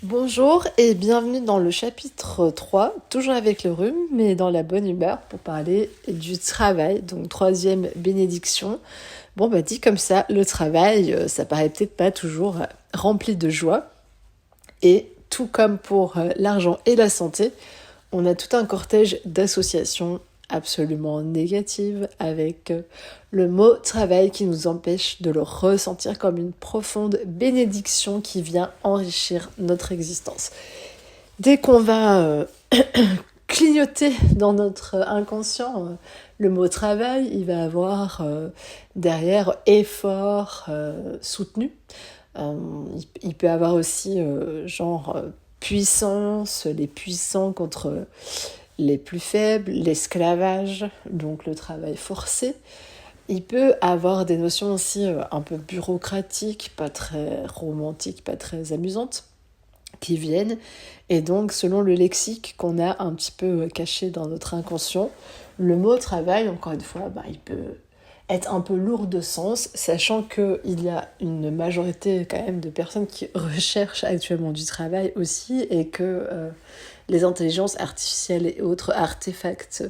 Bonjour et bienvenue dans le chapitre 3, toujours avec le rhume, mais dans la bonne humeur pour parler du travail, donc troisième bénédiction. Dit comme ça, le travail, ça paraît peut-être pas toujours rempli de joie. Et tout comme pour l'argent et la santé, on a tout un cortège d'associations absolument négatives avec le mot travail qui nous empêche de le ressentir comme une profonde bénédiction qui vient enrichir notre existence. Dès qu'on va clignoter dans notre inconscient le mot travail, il va avoir derrière effort soutenu. Il peut avoir aussi puissance, les puissants contre les plus faibles, l'esclavage, donc le travail forcé. Il peut avoir des notions aussi un peu bureaucratiques, pas très romantiques, pas très amusantes, qui viennent. Et donc, selon le lexique qu'on a un petit peu caché dans notre inconscient, le mot travail, encore une fois, il peut être un peu lourd de sens, sachant qu'il y a une majorité quand même de personnes qui recherchent actuellement du travail aussi, et que les intelligences artificielles et autres artefacts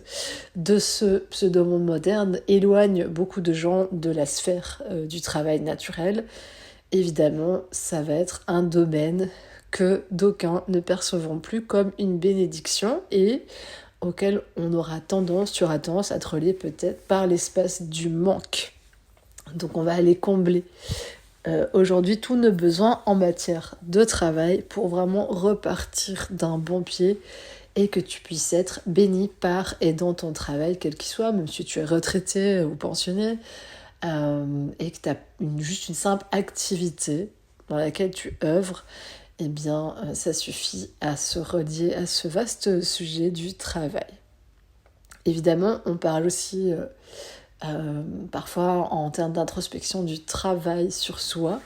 de ce pseudo-monde moderne éloignent beaucoup de gens de la sphère du travail naturel. Évidemment, ça va être un domaine que d'aucuns ne percevront plus comme une bénédiction et auquel tu auras tendance à te relier peut-être par l'espace du manque. Donc on va aller combler aujourd'hui tous nos besoins en matière de travail pour vraiment repartir d'un bon pied et que tu puisses être béni par et dans ton travail, quel qu'il soit, même si tu es retraité ou pensionné, et que tu as juste une simple activité dans laquelle tu œuvres, eh bien, ça suffit à se relier à ce vaste sujet du travail. Évidemment, on parle aussi parfois en termes d'introspection du travail sur soi.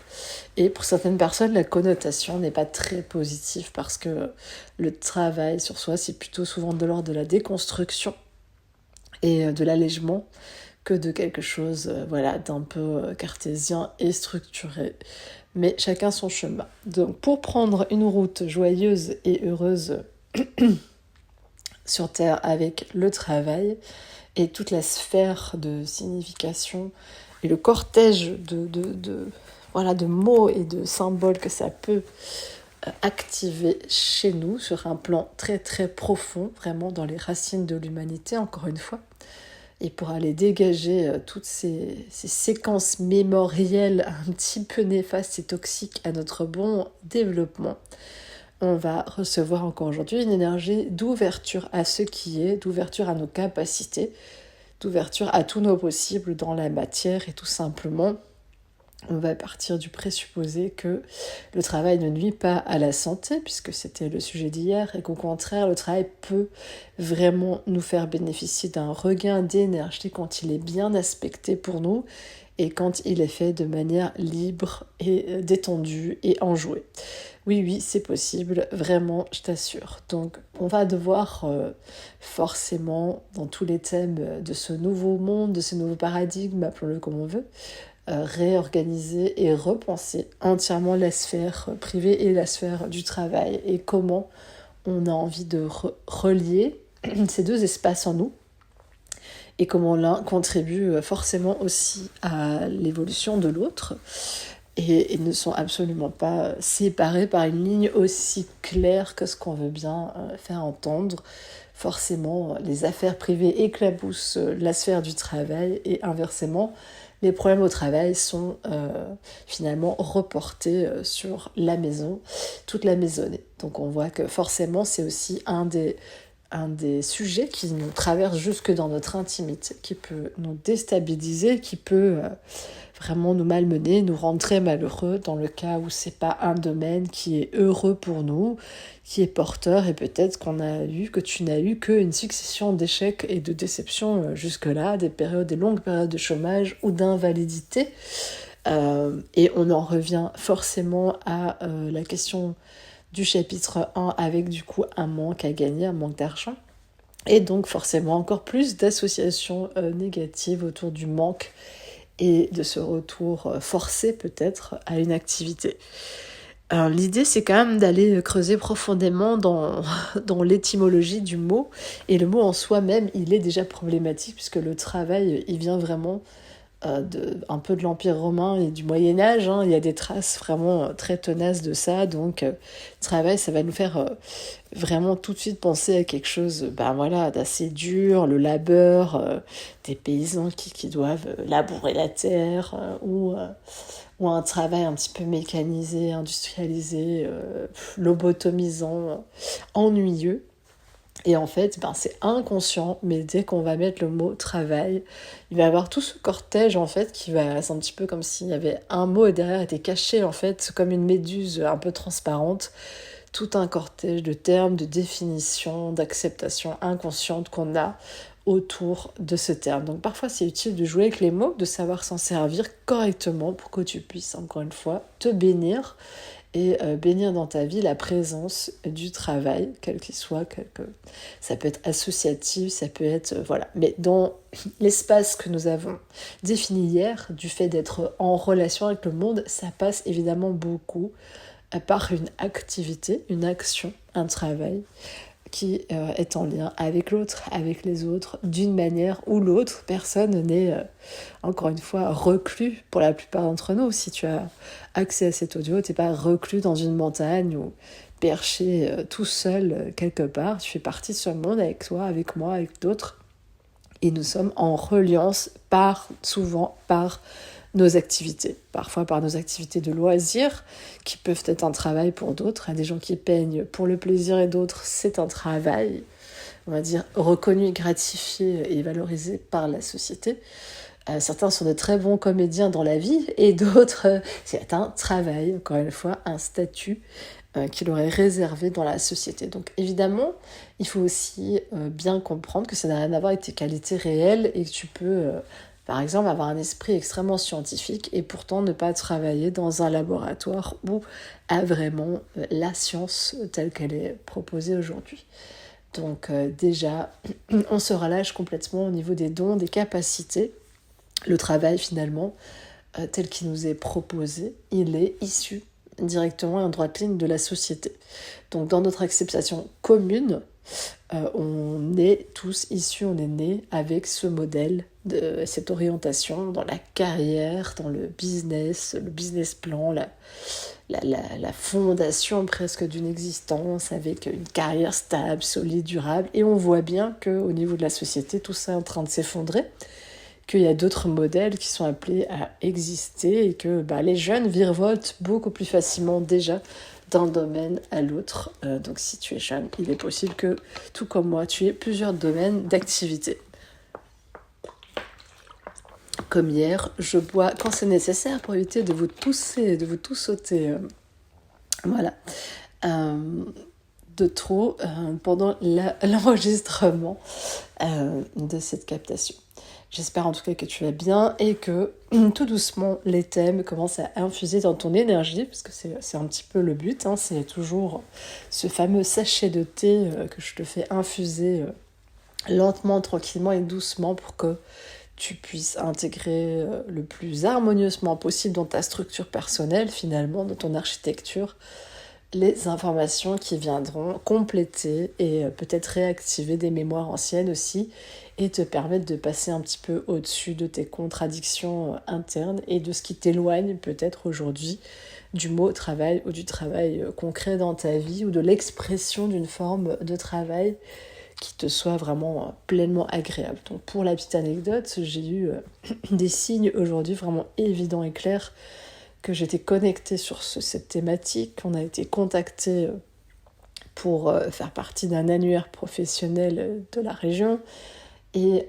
Et pour certaines personnes, la connotation n'est pas très positive parce que le travail sur soi, c'est plutôt souvent de l'ordre de la déconstruction et de l'allègement que de quelque chose d'un peu cartésien et structuré. Mais chacun son chemin. Donc pour prendre une route joyeuse et heureuse sur Terre avec le travail et toute la sphère de signification et le cortège de mots et de symboles que ça peut activer chez nous sur un plan très très profond, vraiment dans les racines de l'humanité, encore une fois. Et pour aller dégager toutes ces séquences mémorielles un petit peu néfastes et toxiques à notre bon développement, on va recevoir encore aujourd'hui une énergie d'ouverture à ce qui est, d'ouverture à nos capacités, d'ouverture à tous nos possibles dans la matière et tout simplement, on va partir du présupposé que le travail ne nuit pas à la santé, puisque c'était le sujet d'hier, et qu'au contraire, le travail peut vraiment nous faire bénéficier d'un regain d'énergie quand il est bien aspecté pour nous et quand il est fait de manière libre et détendue et enjouée. Oui, c'est possible, vraiment, je t'assure. Donc, on va devoir forcément, dans tous les thèmes de ce nouveau monde, de ce nouveau paradigme, appelons-le comme on veut, réorganiser et repenser entièrement la sphère privée et la sphère du travail et comment on a envie de relier ces deux espaces en nous et comment l'un contribue forcément aussi à l'évolution de l'autre et ne sont absolument pas séparés par une ligne aussi claire que ce qu'on veut bien faire entendre. Forcément, les affaires privées éclaboussent la sphère du travail et inversement, les problèmes au travail sont finalement reportés sur la maison, toute la maisonnée. Donc on voit que forcément c'est aussi un des sujets qui nous traverse jusque dans notre intimité, qui peut nous déstabiliser, qui peut vraiment nous malmener, nous rendre très malheureux dans le cas où c'est pas un domaine qui est heureux pour nous, qui est porteur, et peut-être que tu n'as eu qu'une succession d'échecs et de déceptions jusque-là, des longues périodes de chômage ou d'invalidité. Et on en revient forcément à la question du chapitre 1 avec du coup un manque à gagner, un manque d'argent. Et donc forcément encore plus d'associations négatives autour du manque et de ce retour forcé peut-être à une activité. Alors, l'idée, c'est quand même d'aller creuser profondément dans l'étymologie du mot. Et le mot en soi-même, il est déjà problématique, puisque le travail, il vient vraiment un peu de l'Empire romain et du Moyen-Âge. Hein. Il y a des traces vraiment très tenaces de ça. Donc, travail, ça va nous faire vraiment tout de suite penser à quelque chose d'assez dur, le labeur, des paysans qui doivent labourer la terre, ou un travail un petit peu mécanisé, industrialisé, lobotomisant, ennuyeux. Et en fait, c'est inconscient, mais dès qu'on va mettre le mot travail, il va y avoir tout ce cortège, en fait, c'est un petit peu comme s'il y avait un mot et derrière était caché, en fait, comme une méduse un peu transparente, tout un cortège de termes, de définitions, d'acceptations inconscientes qu'on a autour de ce terme. Donc parfois c'est utile de jouer avec les mots, de savoir s'en servir correctement pour que tu puisses, encore une fois, te bénir et bénir dans ta vie la présence du travail, quel qu'il soit. Ça peut être associatif, ça peut être... voilà. Mais dans l'espace que nous avons défini hier, du fait d'être en relation avec le monde, ça passe évidemment beaucoup par une activité, une action, un travail qui est en lien avec l'autre, avec les autres, d'une manière ou l'autre. Personne n'est, encore une fois, reclus pour la plupart d'entre nous. Si tu as accès à cet audio, tu n'es pas reclus dans une montagne ou perché tout seul quelque part. Tu fais partie de ce monde avec toi, avec moi, avec d'autres. Et nous sommes en reliance souvent par nos activités, parfois par nos activités de loisirs, qui peuvent être un travail pour d'autres. Il y a des gens qui peignent pour le plaisir et d'autres, c'est un travail, on va dire, reconnu, gratifié et valorisé par la société. Certains sont de très bons comédiens dans la vie et d'autres, c'est un travail, encore une fois, un statut qui leur est réservé dans la société. Donc évidemment, il faut aussi bien comprendre que ça n'a rien à voir avec tes qualités réelles et que tu peux... par exemple, avoir un esprit extrêmement scientifique et pourtant ne pas travailler dans un laboratoire où a vraiment la science telle qu'elle est proposée aujourd'hui. Donc déjà, on se relâche complètement au niveau des dons, des capacités. Le travail finalement, tel qu'il nous est proposé, il est issu directement et en droite ligne de la société. Donc dans notre acceptation commune, on est tous issus, on est nés avec ce modèle, cette orientation dans la carrière, dans le business plan, la fondation presque d'une existence avec une carrière stable, solide, durable. Et on voit bien qu'au niveau de la société, tout ça est en train de s'effondrer, qu'il y a d'autres modèles qui sont appelés à exister et que les jeunes virevoltent beaucoup plus facilement déjà d'un domaine à l'autre. Donc si tu es jeune, il est possible que, tout comme moi, tu aies plusieurs domaines d'activité. Comme hier, je bois quand c'est nécessaire pour éviter de vous tousser, de vous tout sauter. Voilà. De trop pendant l'enregistrement de cette captation. J'espère en tout cas que tu vas bien et que tout doucement les thèmes commencent à infuser dans ton énergie, parce que c'est un petit peu le but, hein, c'est toujours ce fameux sachet de thé que je te fais infuser lentement, tranquillement et doucement pour que tu puisses intégrer le plus harmonieusement possible dans ta structure personnelle, finalement, dans ton architecture, les informations qui viendront compléter et peut-être réactiver des mémoires anciennes aussi et te permettre de passer un petit peu au-dessus de tes contradictions internes et de ce qui t'éloigne peut-être aujourd'hui du mot travail ou du travail concret dans ta vie ou de l'expression d'une forme de travail qui te soit vraiment pleinement agréable. Donc pour la petite anecdote, j'ai eu des signes aujourd'hui vraiment évidents et clairs que j'étais connectée sur cette thématique. On a été contacté pour faire partie d'un annuaire professionnel de la région et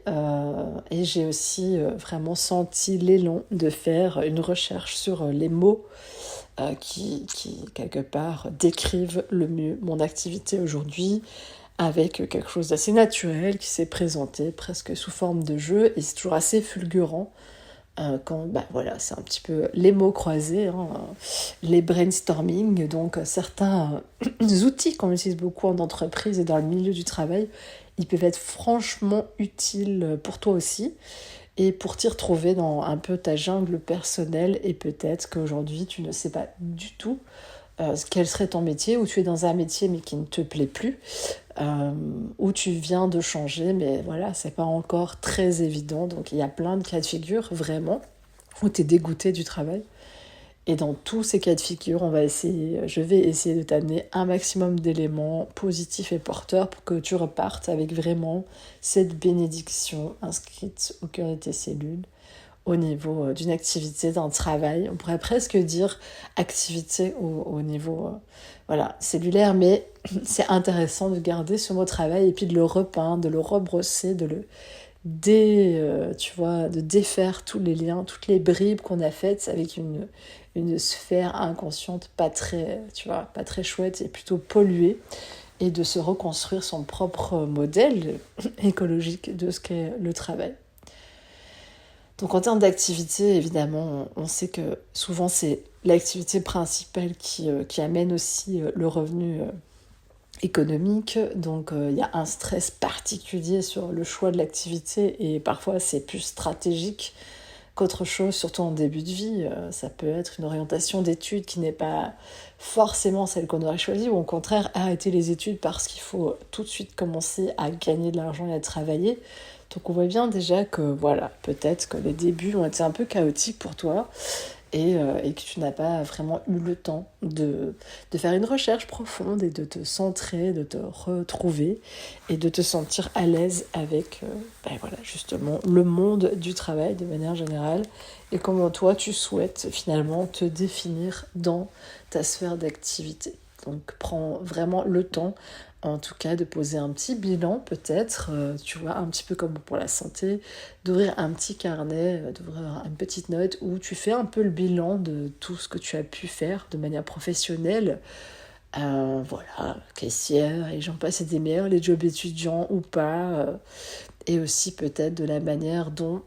j'ai aussi vraiment senti l'élan de faire une recherche sur les mots qui quelque part décrivent le mieux mon activité aujourd'hui, avec quelque chose d'assez naturel qui s'est présenté presque sous forme de jeu et c'est toujours assez fulgurant quand c'est un petit peu les mots croisés, hein, les brainstorming, donc certains outils qu'on utilise beaucoup en entreprise et dans le milieu du travail, ils peuvent être franchement utiles pour toi aussi et pour t'y retrouver dans un peu ta jungle personnelle et peut-être qu'aujourd'hui tu ne sais pas du tout quel serait ton métier, ou tu es dans un métier mais qui ne te plaît plus, ou tu viens de changer, mais voilà, c'est pas encore très évident. Donc il y a plein de cas de figure, vraiment, où tu es dégoûté du travail. Et dans tous ces cas de figure, je vais essayer de t'amener un maximum d'éléments positifs et porteurs pour que tu repartes avec vraiment cette bénédiction inscrite au cœur de tes cellules, au niveau d'une activité, d'un travail. On pourrait presque dire activité au niveau cellulaire, mais c'est intéressant de garder ce mot travail et puis de le repeindre, de le rebrosser, de le de défaire tous les liens, toutes les bribes qu'on a faites avec une sphère inconsciente pas très chouette et plutôt polluée, et de se reconstruire son propre modèle écologique de ce qu'est le travail. Donc en termes d'activité, évidemment, on sait que souvent c'est l'activité principale qui amène aussi le revenu économique. Donc il y a un stress particulier sur le choix de l'activité, et parfois c'est plus stratégique qu'autre chose, surtout en début de vie. Ça peut être une orientation d'études qui n'est pas forcément celle qu'on aurait choisie, ou au contraire arrêter les études parce qu'il faut tout de suite commencer à gagner de l'argent et à travailler. Donc on voit bien déjà que voilà, peut-être que les débuts ont été un peu chaotiques pour toi, et que tu n'as pas vraiment eu le temps de faire une recherche profonde et de te centrer, de te retrouver et de te sentir à l'aise avec justement le monde du travail de manière générale, et comment toi tu souhaites finalement te définir dans ta sphère d'activité. Donc prends vraiment le temps, en tout cas, de poser un petit bilan peut-être, un petit peu comme pour la santé, d'ouvrir un petit carnet, d'ouvrir une petite note où tu fais un peu le bilan de tout ce que tu as pu faire de manière professionnelle. Caissière, et j'en passe et des meilleurs, les jobs étudiants ou pas, et aussi peut-être de la manière dont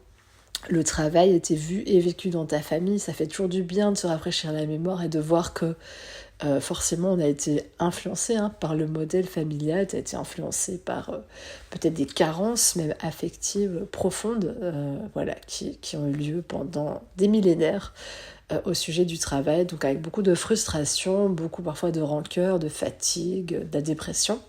le travail était vu et vécu dans ta famille. Ça fait toujours du bien de se rafraîchir la mémoire et de voir que forcément on a été influencé par le modèle familial, tu as été influencé par peut-être des carences même affectives profondes qui ont eu lieu pendant des millénaires au sujet du travail, donc avec beaucoup de frustration, beaucoup parfois de rancœur, de fatigue, de la dépression,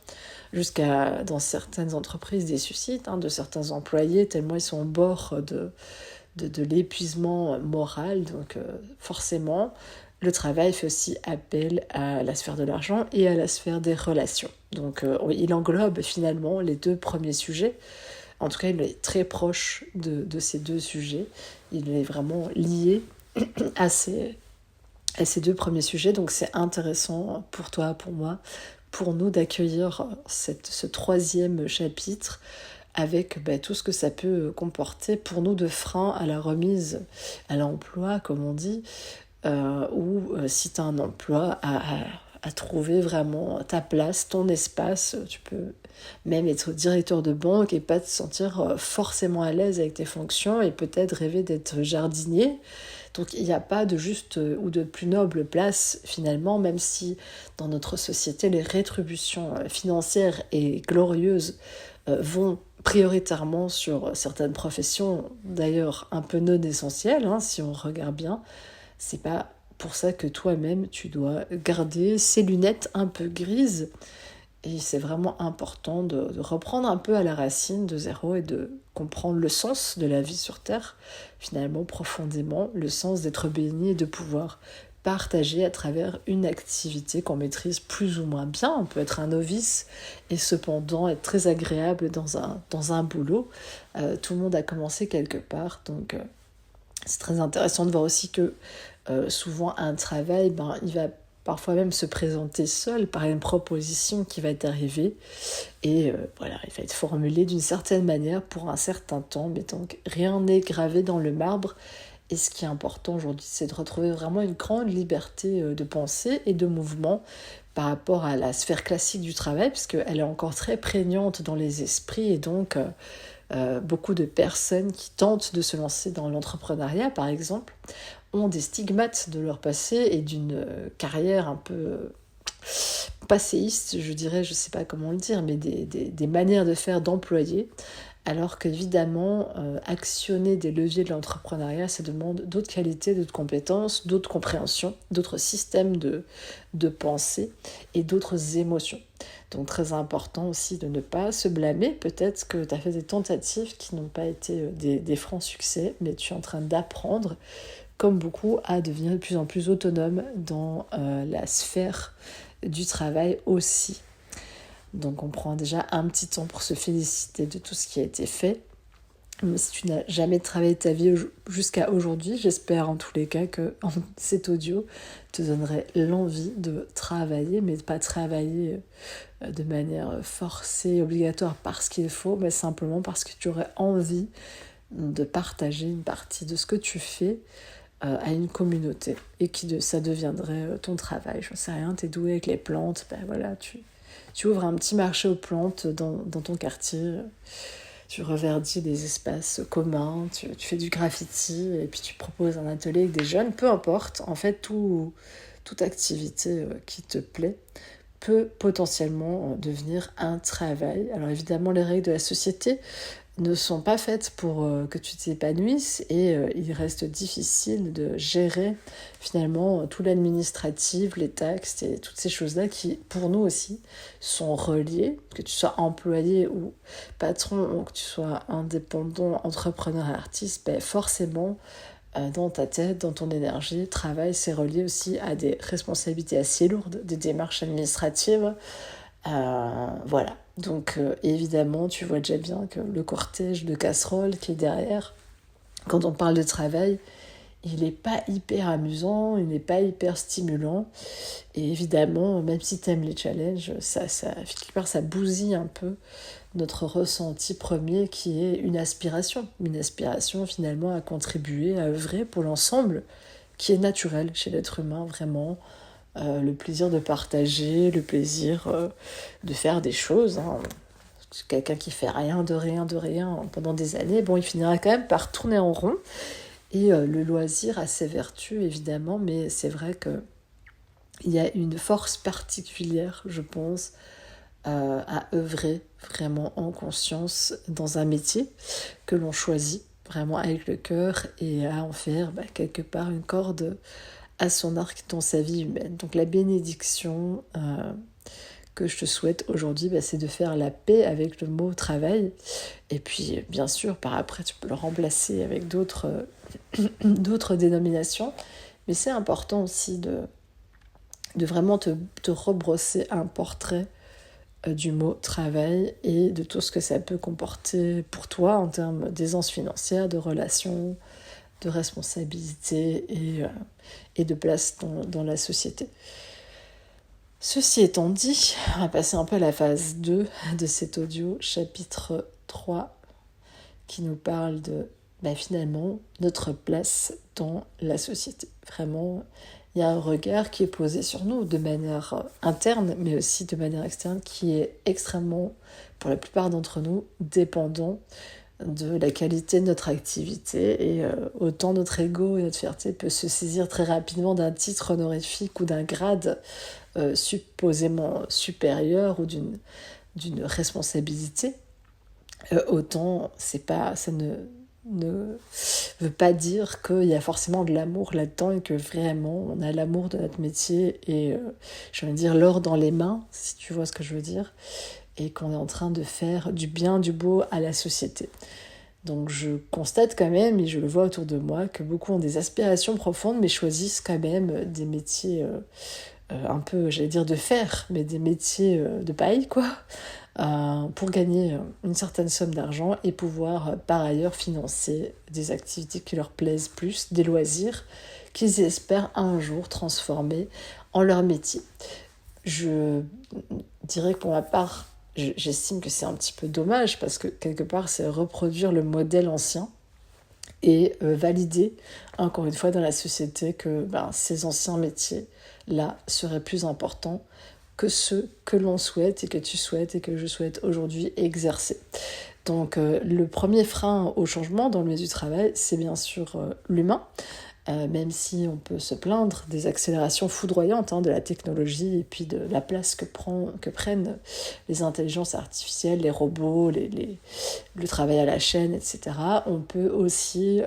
jusqu'à, dans certaines entreprises, des suicides de certains employés, tellement ils sont au bord de l'épuisement moral. Donc forcément, le travail fait aussi appel à la sphère de l'argent et à la sphère des relations. Donc il englobe finalement les deux premiers sujets. En tout cas, il est très proche de ces deux sujets. Il est vraiment lié à ces deux premiers sujets. Donc c'est intéressant pour toi, pour moi, pour nous d'accueillir ce troisième chapitre avec tout ce que ça peut comporter pour nous de frein à la remise à l'emploi, comme on dit, ou si tu as un emploi, à trouver vraiment ta place, ton espace. Tu peux même être directeur de banque et pas te sentir forcément à l'aise avec tes fonctions, et peut-être rêver d'être jardinier. Donc il n'y a pas de juste ou de plus noble place finalement, même si dans notre société les rétributions financières et glorieuses vont prioritairement sur certaines professions, d'ailleurs un peu non essentielles, si on regarde bien. C'est pas pour ça que toi-même tu dois garder ces lunettes un peu grises, et c'est vraiment important de reprendre un peu à la racine de zéro et de comprendre le sens de la vie sur Terre, finalement profondément, le sens d'être béni et de pouvoir partager à travers une activité qu'on maîtrise plus ou moins bien. On peut être un novice et cependant être très agréable dans un boulot. Tout le monde a commencé quelque part, donc c'est très intéressant de voir aussi que souvent un travail, il va parfois même se présenter seul par une proposition qui va être arrivée, et il va être formulé d'une certaine manière pour un certain temps, mais donc rien n'est gravé dans le marbre. Et ce qui est important aujourd'hui, c'est de retrouver vraiment une grande liberté de pensée et de mouvement par rapport à la sphère classique du travail, puisqu'elle est encore très prégnante dans les esprits, et donc beaucoup de personnes qui tentent de se lancer dans l'entrepreneuriat, par exemple, ont des stigmates de leur passé et d'une carrière un peu passéiste, je dirais, je ne sais pas comment le dire, mais des manières de faire d'employés Alors qu'évidemment, actionner des leviers de l'entrepreneuriat, ça demande d'autres qualités, d'autres compétences, d'autres compréhensions, d'autres systèmes de pensée et d'autres émotions. Donc très important aussi de ne pas se blâmer. Peut-être que tu as fait des tentatives qui n'ont pas été des francs succès, mais tu es en train d'apprendre, comme beaucoup, à devenir de plus en plus autonome dans la sphère du travail aussi. Donc on prend déjà un petit temps pour se féliciter de tout ce qui a été fait. Mais si tu n'as jamais travaillé ta vie jusqu'à aujourd'hui, j'espère en tous les cas que cet audio te donnerait l'envie de travailler, mais de pas travailler de manière forcée, obligatoire parce qu'il faut, mais simplement parce que tu aurais envie de partager une partie de ce que tu fais à une communauté et ça deviendrait ton travail. Je ne sais rien, tu es doué avec les plantes, ben voilà, tu ouvres un petit marché aux plantes dans ton quartier, tu reverdis des espaces communs, tu fais du graffiti et puis tu proposes un atelier avec des jeunes, peu importe, en fait toute activité qui te plaît peut potentiellement devenir un travail. Alors évidemment les règles de la société ne sont pas faites pour que tu t'épanouisses et il reste difficile de gérer finalement tout l'administratif, les taxes et toutes ces choses-là qui pour nous aussi sont reliées, que tu sois employé ou patron ou que tu sois indépendant, entrepreneur et artiste, ben forcément dans ta tête, dans ton énergie, travail, c'est relié aussi à des responsabilités assez lourdes, des démarches administratives. Voilà. Donc évidemment, tu vois déjà bien que le cortège de casseroles qui est derrière, quand on parle de travail, il n'est pas hyper amusant, il n'est pas hyper stimulant. Et évidemment, même si tu aimes les challenges, quelque part, ça bousille un peu notre ressenti premier qui est une aspiration. Une aspiration finalement à contribuer, à œuvrer pour l'ensemble qui est naturel chez l'être humain, vraiment. Le plaisir de partager, le plaisir de faire des choses. Quelqu'un qui fait rien pendant des années, bon, il finira quand même par tourner en rond. Et le loisir a ses vertus, évidemment, mais c'est vrai qu'il y a une force particulière, je pense, à œuvrer vraiment en conscience dans un métier que l'on choisit vraiment avec le cœur et à en faire quelque part une corde à son arc dans sa vie humaine. Donc la bénédiction que je te souhaite aujourd'hui, c'est de faire la paix avec le mot travail. Et puis bien sûr, par après, tu peux le remplacer avec d'autres dénominations. Mais c'est important aussi de vraiment te rebrosser un portrait du mot travail et de tout ce que ça peut comporter pour toi en termes d'aisance financière, de relations, de responsabilité et de place dans la société. Ceci étant dit, on va passer un peu à la phase 2 de cet audio, chapitre 3, qui nous parle de finalement notre place dans la société. Vraiment, il y a un regard qui est posé sur nous de manière interne, mais aussi de manière externe, qui est extrêmement, pour la plupart d'entre nous, dépendant de la qualité de notre activité. Et autant notre ego et notre fierté peut se saisir très rapidement d'un titre honorifique ou d'un grade supposément supérieur ou d'une responsabilité, autant ça ne veut pas dire qu'il y a forcément de l'amour là-dedans et que vraiment on a l'amour de notre métier et je veux dire l'or dans les mains, si tu vois ce que je veux dire, et qu'on est en train de faire du bien, du beau à la société. Donc je constate quand même, et je le vois autour de moi, que beaucoup ont des aspirations profondes mais choisissent quand même des métiers un peu, j'allais dire de fer, mais des métiers de paille, quoi, pour gagner une certaine somme d'argent et pouvoir par ailleurs financer des activités qui leur plaisent plus, des loisirs qu'ils espèrent un jour transformer en leur métier. Je dirais que pour ma part, j'estime que c'est un petit peu dommage parce que quelque part c'est reproduire le modèle ancien et valider encore une fois dans la société que ces anciens métiers là seraient plus importants que ceux que l'on souhaite et que tu souhaites et que je souhaite aujourd'hui exercer. Donc le premier frein au changement dans le milieu du travail, c'est bien sûr l'humain. même si on peut se plaindre des accélérations foudroyantes de la technologie et puis de la place que prennent les intelligences artificielles, les robots, le travail à la chaîne, etc. On peut aussi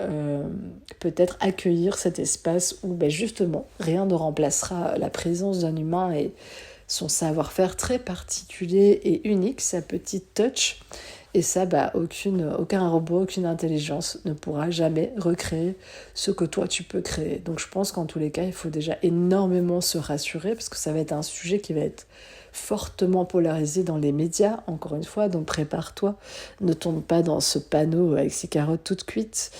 peut-être accueillir cet espace où justement rien ne remplacera la présence d'un humain et son savoir-faire très particulier et unique, sa petite touch. Et ça, aucun robot, aucune intelligence ne pourra jamais recréer ce que toi tu peux créer. Donc je pense qu'en tous les cas, il faut déjà énormément se rassurer parce que ça va être un sujet qui va être fortement polarisé dans les médias, encore une fois, donc prépare-toi, ne tombe pas dans ce panneau avec ses carottes toutes cuites.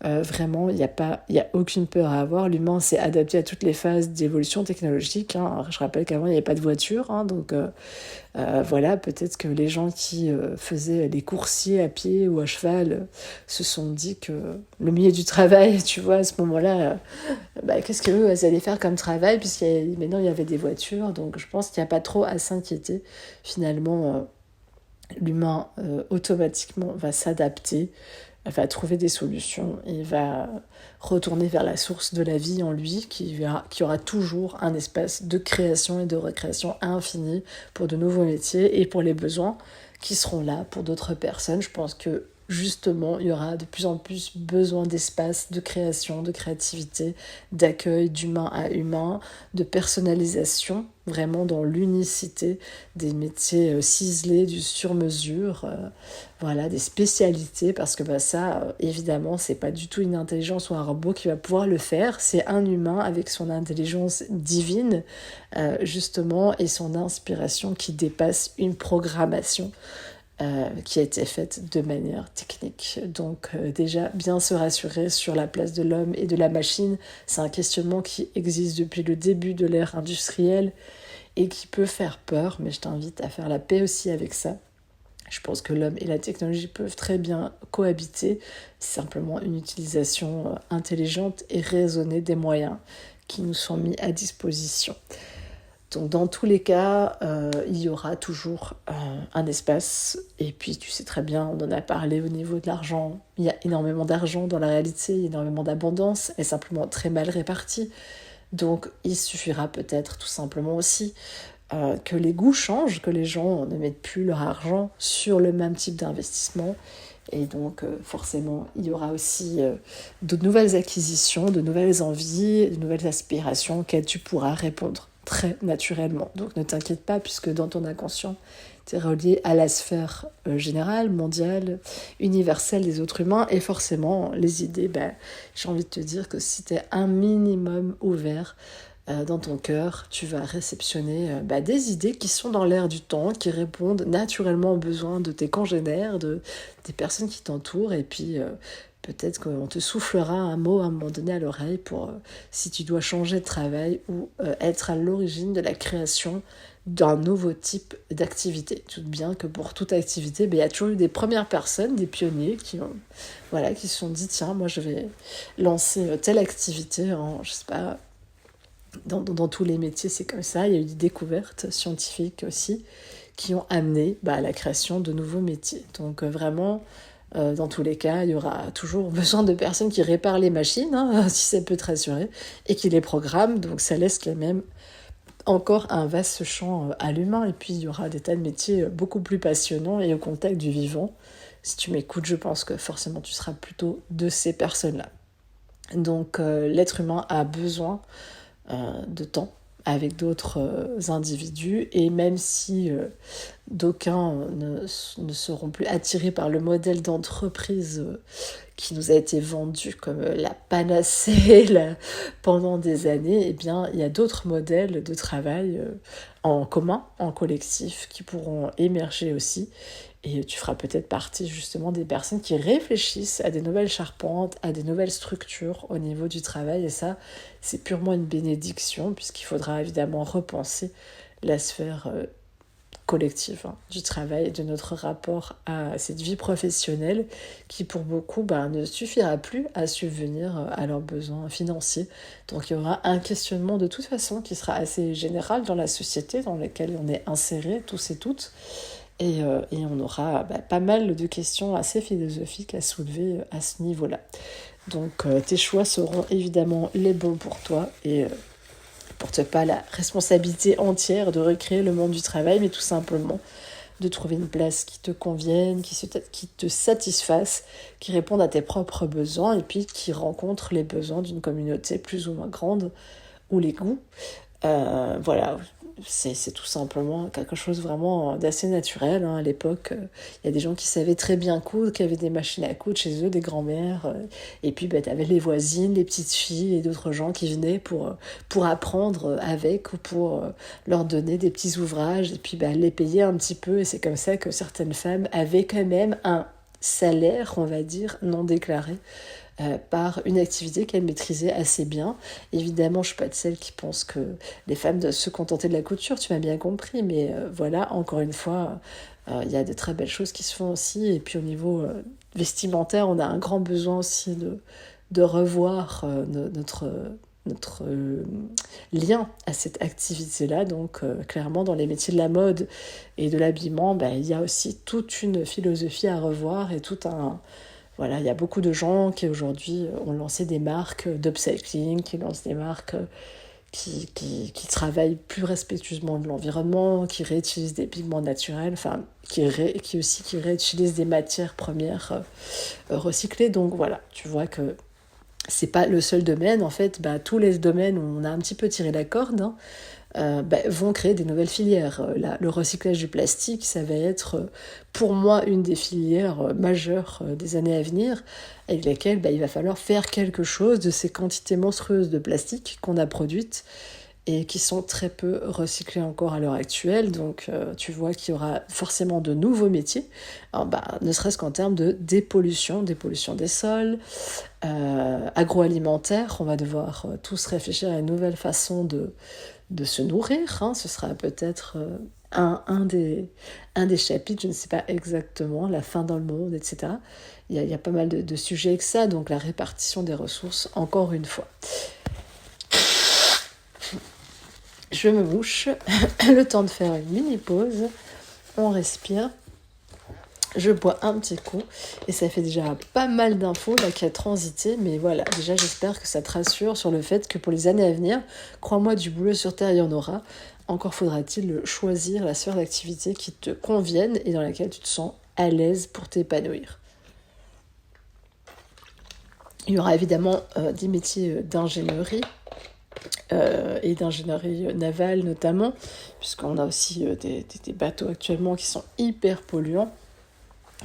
Vraiment, il n'y a aucune peur à avoir. L'humain s'est adapté à toutes les phases d'évolution technologique. Je rappelle qu'avant, il n'y avait pas de voiture, donc voilà, peut-être que les gens qui faisaient les coursiers à pied ou à cheval se sont dit que le milieu du travail, tu vois, à ce moment-là, qu'est-ce qu'eux allaient faire comme travail, maintenant il y avait des voitures, donc je pense qu'il n'y a pas trop à s'inquiéter. Finalement, l'humain automatiquement va s'adapter, va trouver des solutions et va retourner vers la source de la vie en lui, qui aura toujours un espace de création et de recréation infini pour de nouveaux métiers et pour les besoins qui seront là pour d'autres personnes. Je pense que justement, il y aura de plus en plus besoin d'espace, de création, de créativité, d'accueil d'humain à humain, de personnalisation, vraiment dans l'unicité des métiers ciselés, du sur-mesure, voilà, des spécialités, parce que ça, évidemment, c'est pas du tout une intelligence ou un robot qui va pouvoir le faire, c'est un humain avec son intelligence divine, justement, et son inspiration qui dépasse une programmation qui a été faite de manière technique. Donc déjà, bien se rassurer sur la place de l'homme et de la machine, c'est un questionnement qui existe depuis le début de l'ère industrielle et qui peut faire peur, mais je t'invite à faire la paix aussi avec ça. Je pense que l'homme et la technologie peuvent très bien cohabiter, c'est simplement une utilisation intelligente et raisonnée des moyens qui nous sont mis à disposition. Donc dans tous les cas, il y aura toujours un espace. Et puis tu sais très bien, on en a parlé au niveau de l'argent. Il y a énormément d'argent dans la réalité, il y a énormément d'abondance, elle est simplement très mal répartie. Donc il suffira peut-être tout simplement aussi que les goûts changent, que les gens ne mettent plus leur argent sur le même type d'investissement. Et donc forcément, il y aura aussi de nouvelles acquisitions, de nouvelles envies, de nouvelles aspirations auxquelles tu pourras répondre très naturellement. Donc ne t'inquiète pas, puisque dans ton inconscient, tu es relié à la sphère générale, mondiale, universelle des autres humains. Et forcément, les idées, j'ai envie de te dire que si tu es un minimum ouvert dans ton cœur, tu vas réceptionner des idées qui sont dans l'air du temps, qui répondent naturellement aux besoins de tes congénères, des personnes qui t'entourent. Et puis peut-être qu'on te soufflera un mot à un moment donné à l'oreille pour si tu dois changer de travail ou être à l'origine de la création d'un nouveau type d'activité. Tu te doutes bien que pour toute activité, il y a toujours eu des premières personnes, des pionniers qui se sont dit tiens, moi je vais lancer telle activité en, je sais pas, dans tous les métiers, c'est comme ça. Il y a eu des découvertes scientifiques aussi qui ont amené à la création de nouveaux métiers. Donc vraiment, dans tous les cas, il y aura toujours besoin de personnes qui réparent les machines, si ça peut te rassurer, et qui les programment. Donc ça laisse quand même encore un vaste champ à l'humain. Et puis il y aura des tas de métiers beaucoup plus passionnants et au contact du vivant. Si tu m'écoutes, je pense que forcément tu seras plutôt de ces personnes-là. Donc l'être humain a besoin de temps avec d'autres individus, et même si d'aucuns ne seront plus attirés par le modèle d'entreprise qui nous a été vendu comme la panacée pendant des années, il y a d'autres modèles de travail en commun, en collectif, qui pourront émerger aussi. Et tu feras peut-être partie justement des personnes qui réfléchissent à des nouvelles charpentes, à des nouvelles structures au niveau du travail. Et ça, c'est purement une bénédiction, puisqu'il faudra évidemment repenser la sphère collective du travail, de notre rapport à cette vie professionnelle qui pour beaucoup ne suffira plus à subvenir à leurs besoins financiers. Donc il y aura un questionnement de toute façon qui sera assez général dans la société dans laquelle on est insérés tous et toutes. Et on aura pas mal de questions assez philosophiques à soulever à ce niveau-là. Donc tes choix seront évidemment les bons pour toi et porte pas la responsabilité entière de recréer le monde du travail, mais tout simplement de trouver une place qui te convienne, qui te satisfasse, qui réponde à tes propres besoins et puis qui rencontre les besoins d'une communauté plus ou moins grande ou les goûts. Voilà, c'est tout simplement quelque chose vraiment d'assez naturel. À l'époque, il y a des gens qui savaient très bien coudre, qui avaient des machines à coudre chez eux, des grands-mères. Et puis, tu avais les voisines, les petites filles et d'autres gens qui venaient pour apprendre avec ou pour leur donner des petits ouvrages et puis les payer un petit peu. Et c'est comme ça que certaines femmes avaient quand même un salaire, on va dire, non déclaré. Par une activité qu'elle maîtrisait assez bien. Évidemment, je ne suis pas de celles qui pensent que les femmes doivent se contenter de la couture, tu m'as bien compris, mais voilà, encore une fois, il y a de très belles choses qui se font aussi, et puis au niveau vestimentaire, on a un grand besoin aussi de revoir notre lien à cette activité-là. Donc clairement, dans les métiers de la mode et de l'habillement, il y a aussi toute une philosophie à revoir et tout un... Voilà, il y a beaucoup de gens qui aujourd'hui ont lancé des marques d'upcycling, qui lancent des marques qui travaillent plus respectueusement de l'environnement, qui réutilisent des pigments naturels, enfin, qui réutilisent des matières premières recyclées. Donc voilà, tu vois que c'est pas le seul domaine. En fait, tous les domaines où on a un petit peu tiré la corde, vont créer des nouvelles filières. Le recyclage du plastique, ça va être pour moi une des filières majeures des années à venir, avec lesquelles il va falloir faire quelque chose de ces quantités monstrueuses de plastique qu'on a produites et qui sont très peu recyclées encore à l'heure actuelle. Donc tu vois qu'il y aura forcément de nouveaux métiers, alors, ne serait-ce qu'en termes de dépollution des sols, agroalimentaire. On va devoir tous réfléchir à une nouvelle façon de se nourrir. Ce sera peut-être un des chapitres, je ne sais pas exactement, la faim dans le monde, etc. Il y a pas mal de sujets avec ça, donc la répartition des ressources, encore une fois. Je me mouche, le temps de faire une mini pause, on respire, je bois un petit coup, et ça fait déjà pas mal d'infos là qui a transité, mais voilà, déjà j'espère que ça te rassure sur le fait que pour les années à venir, crois-moi, du boulot sur Terre, il y en aura. Encore faudra-t-il choisir la sphère d'activité qui te convienne et dans laquelle tu te sens à l'aise pour t'épanouir. Il y aura évidemment des métiers d'ingénierie, et d'ingénierie navale notamment, puisqu'on a aussi des bateaux actuellement qui sont hyper polluants,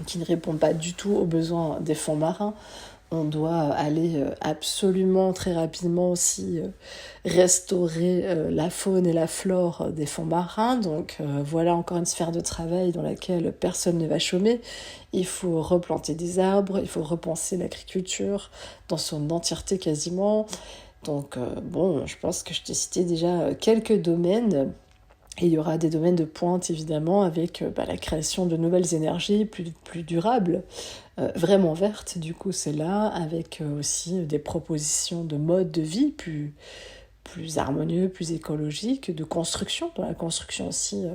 qui ne répondent pas du tout aux besoins des fonds marins. On doit aller absolument très rapidement aussi restaurer la faune et la flore des fonds marins. Donc voilà encore une sphère de travail dans laquelle personne ne va chômer. Il faut replanter des arbres, il faut repenser l'agriculture dans son entièreté quasiment. Donc je pense que je t'ai cité déjà quelques domaines. Et il y aura des domaines de pointe évidemment avec la création de nouvelles énergies plus durables, vraiment vertes du coup c'est là, avec aussi des propositions de modes de vie plus harmonieux, plus écologiques, de construction. Dans la construction aussi,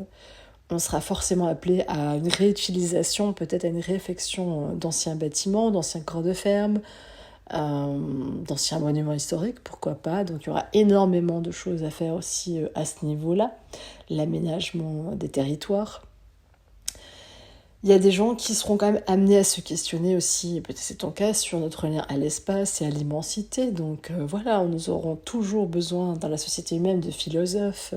on sera forcément appelé à une réutilisation, peut-être à une réfection d'anciens bâtiments, d'anciens corps de ferme, d'anciens monuments historiques, pourquoi pas. Donc il y aura énormément de choses à faire aussi à ce niveau-là, l'aménagement des territoires. Il y a des gens qui seront quand même amenés à se questionner aussi, peut-être c'est ton cas, sur notre lien à l'espace et à l'immensité. Donc voilà, nous aurons toujours besoin dans la société humaine de philosophes,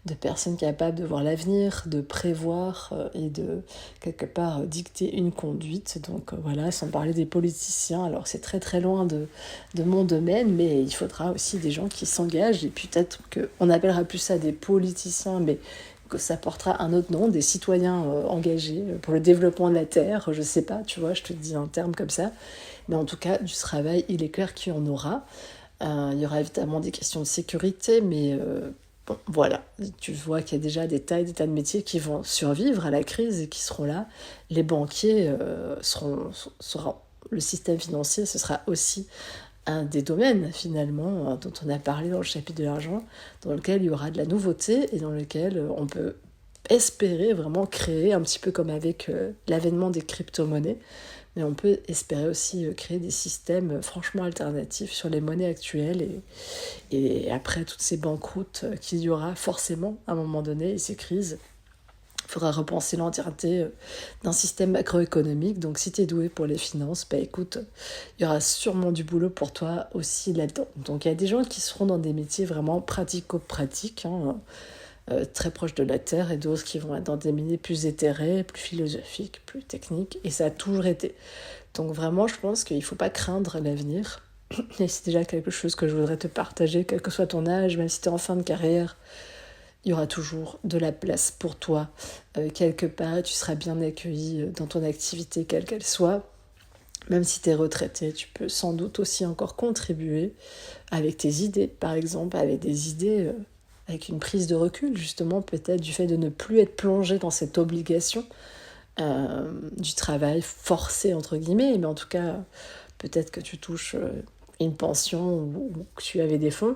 de personnes capables de voir l'avenir, de prévoir et de quelque part dicter une conduite. Donc voilà, sans parler des politiciens, alors c'est très très loin de mon domaine, mais il faudra aussi des gens qui s'engagent, et peut-être qu'on appellera plus ça des politiciens, mais que ça portera un autre nom, des citoyens engagés pour le développement de la Terre, je sais pas, tu vois, je te dis un terme comme ça. Mais en tout cas, du travail, il est clair qu'il y en aura. Il y aura évidemment des questions de sécurité, mais voilà. Tu vois qu'il y a déjà des tas de métiers qui vont survivre à la crise et qui seront là. Les banquiers seront le système financier, ce sera aussi un des domaines finalement dont on a parlé dans le chapitre de l'argent, dans lequel il y aura de la nouveauté et dans lequel on peut espérer vraiment créer, un petit peu comme avec l'avènement des crypto-monnaies, mais on peut espérer aussi créer des systèmes franchement alternatifs sur les monnaies actuelles et après toutes ces banqueroutes qu'il y aura forcément à un moment donné et ces crises. Il faudra repenser l'entièreté d'un système macroéconomique. Donc si tu es doué pour les finances, écoute, il y aura sûrement du boulot pour toi aussi là-dedans. Donc il y a des gens qui seront dans des métiers vraiment pratico-pratiques, très proches de la terre, et d'autres qui vont être dans des métiers plus éthérés, plus philosophiques, plus techniques. Et ça a toujours été. Donc vraiment, je pense qu'il ne faut pas craindre l'avenir. Et c'est déjà quelque chose que je voudrais te partager, quel que soit ton âge, même si tu es en fin de carrière. Il y aura toujours de la place pour toi. Quelque part, tu seras bien accueilli dans ton activité, quelle qu'elle soit. Même si tu es retraité, tu peux sans doute aussi encore contribuer avec tes idées, par exemple, avec des idées, avec une prise de recul, justement, peut-être du fait de ne plus être plongé dans cette obligation du travail forcé, entre guillemets, mais en tout cas, peut-être que tu touches une pension ou que tu avais des fonds,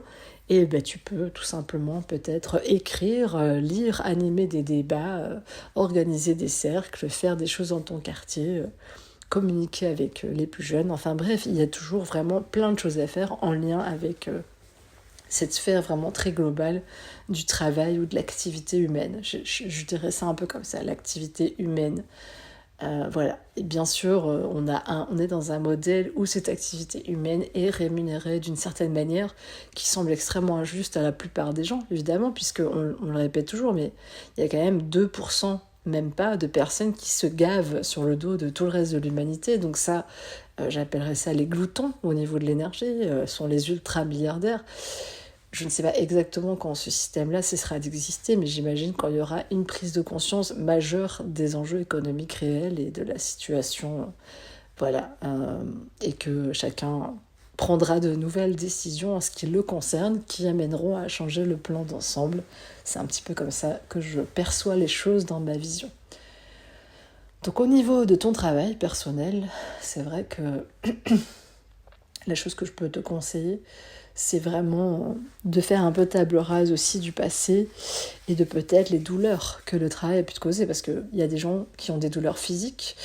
et tu peux tout simplement peut-être écrire, lire, animer des débats, organiser des cercles, faire des choses dans ton quartier, communiquer avec les plus jeunes. Enfin bref, il y a toujours vraiment plein de choses à faire en lien avec cette sphère vraiment très globale du travail ou de l'activité humaine. Je dirais ça un peu comme ça, l'activité humaine. Voilà. Et bien sûr, on est dans un modèle où cette activité humaine est rémunérée d'une certaine manière qui semble extrêmement injuste à la plupart des gens, évidemment, puisqu'on le répète toujours, mais il y a quand même 2%, même pas, de personnes qui se gavent sur le dos de tout le reste de l'humanité. Donc ça, j'appellerais ça les gloutons au niveau de l'énergie, sont les ultra-milliardaires. Je ne sais pas exactement quand ce système-là cessera d'exister, mais j'imagine quand il y aura une prise de conscience majeure des enjeux économiques réels et de la situation, et que chacun prendra de nouvelles décisions en ce qui le concerne, qui amèneront à changer le plan d'ensemble. C'est un petit peu comme ça que je perçois les choses dans ma vision. Donc au niveau de ton travail personnel, c'est vrai que la chose que je peux te conseiller, c'est vraiment de faire un peu table rase aussi du passé et de peut-être les douleurs que le travail a pu te causer, parce qu'il y a des gens qui ont des douleurs physiques,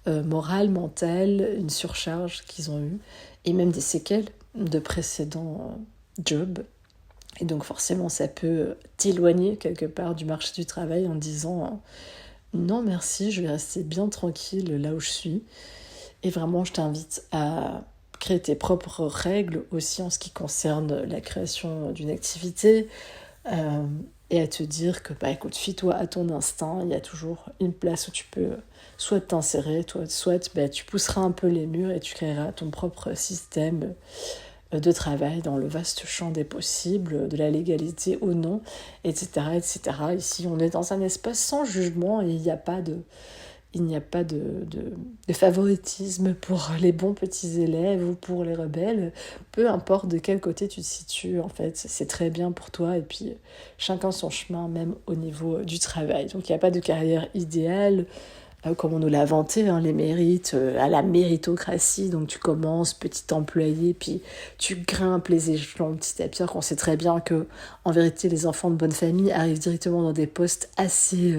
morales, mentales, une surcharge qu'ils ont eue, et même des séquelles de précédents jobs. Et donc forcément, ça peut t'éloigner quelque part du marché du travail en disant non merci, je vais rester bien tranquille là où je suis. Et vraiment, je t'invite à créer tes propres règles aussi en ce qui concerne la création d'une activité et à te dire que écoute, fie-toi à ton instinct, il y a toujours une place où tu peux soit t'insérer, soit tu pousseras un peu les murs et tu créeras ton propre système de travail dans le vaste champ des possibles, de la légalité ou non, etc., etc. Ici, on est dans un espace sans jugement et il n'y a pas de favoritisme pour les bons petits élèves ou pour les rebelles. Peu importe de quel côté tu te situes, en fait, c'est très bien pour toi. Et puis, chacun son chemin, même au niveau du travail. Donc, il n'y a pas de carrière idéale, comme on nous l'a vanté, les mérites, à la méritocratie. Donc, tu commences petit employé, puis tu grimpes les échelons petit à petit. On sait très bien que, en vérité, les enfants de bonne famille arrivent directement dans des postes assez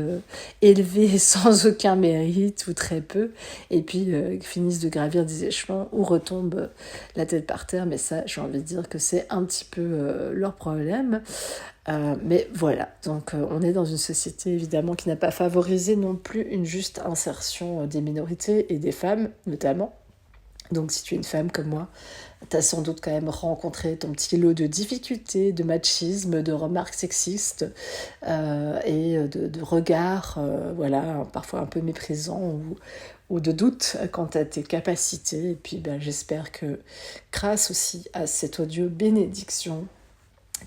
élevés, sans aucun mérite ou très peu, et puis finissent de gravir des échelons ou retombent la tête par terre. Mais ça, j'ai envie de dire que c'est un petit peu leur problème. Mais voilà, donc on est dans une société évidemment qui n'a pas favorisé non plus une juste insertion des minorités et des femmes notamment. Donc si tu es une femme comme moi, tu as sans doute quand même rencontré ton petit lot de difficultés, de machisme, de remarques sexistes et de regards parfois un peu méprisants ou de doutes quant à tes capacités. Et puis j'espère que grâce aussi à cette audio-bénédiction,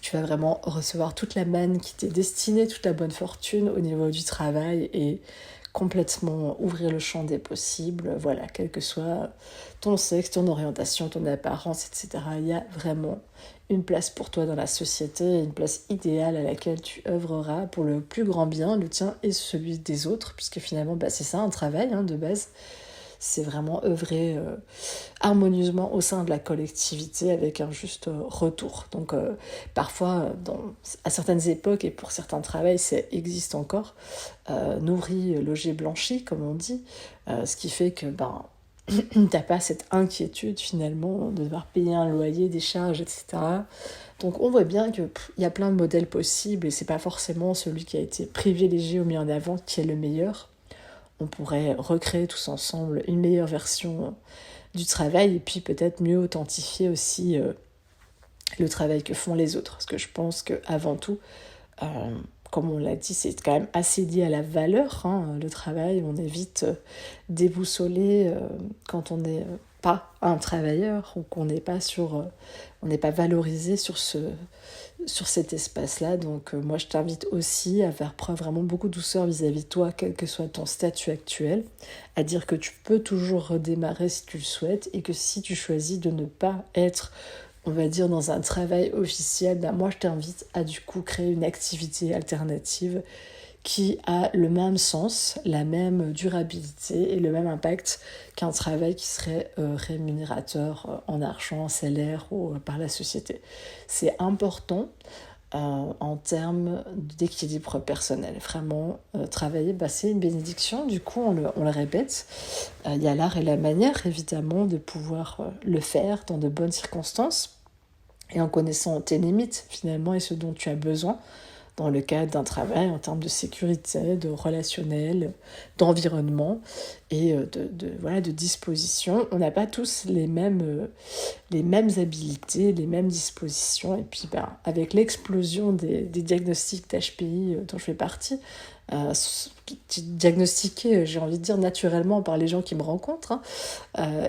tu vas vraiment recevoir toute la manne qui t'est destinée, toute la bonne fortune au niveau du travail et complètement ouvrir le champ des possibles, quel que soit ton sexe, ton orientation, ton apparence, etc. Il y a vraiment une place pour toi dans la société, une place idéale à laquelle tu œuvreras pour le plus grand bien, le tien et celui des autres, puisque finalement c'est ça un travail de base. C'est vraiment œuvrer harmonieusement au sein de la collectivité avec un juste retour. Donc parfois, à certaines époques et pour certains travails, ça existe encore, nourri, logé, blanchi, comme on dit, ce qui fait que T'as pas cette inquiétude finalement de devoir payer un loyer, des charges, etc. Donc on voit bien qu'il y a plein de modèles possibles et c'est pas forcément celui qui a été privilégié ou mis en avant qui est le meilleur. On pourrait recréer tous ensemble une meilleure version du travail et puis peut-être mieux authentifier aussi le travail que font les autres. Parce que je pense qu'avant tout, euh, comme on l'a dit, c'est quand même assez lié à la valeur, hein, le travail. On est vite déboussolé quand on n'est pas un travailleur ou qu'on n'est pas on n'est pas valorisé sur cet espace-là. Donc moi, je t'invite aussi à faire preuve vraiment beaucoup de douceur vis-à-vis de toi, quel que soit ton statut actuel, à dire que tu peux toujours redémarrer si tu le souhaites et que si tu choisis de ne pas être, on va dire, dans un travail officiel, ben moi je t'invite à du coup créer une activité alternative qui a le même sens, la même durabilité et le même impact qu'un travail qui serait rémunérateur en argent, en salaire ou par la société. C'est important en termes d'équilibre personnel. Vraiment, travailler, c'est une bénédiction, du coup on le répète. Il y a l'art et la manière, évidemment, de pouvoir le faire dans de bonnes circonstances et en connaissant tes limites, finalement, et ce dont tu as besoin dans le cadre d'un travail en termes de sécurité, de relationnel, d'environnement et de disposition. On n'a pas tous les mêmes habilités, les mêmes dispositions. Et puis avec l'explosion des diagnostics d'HPI dont je fais partie, diagnostiqués, j'ai envie de dire, naturellement par les gens qui me rencontrent,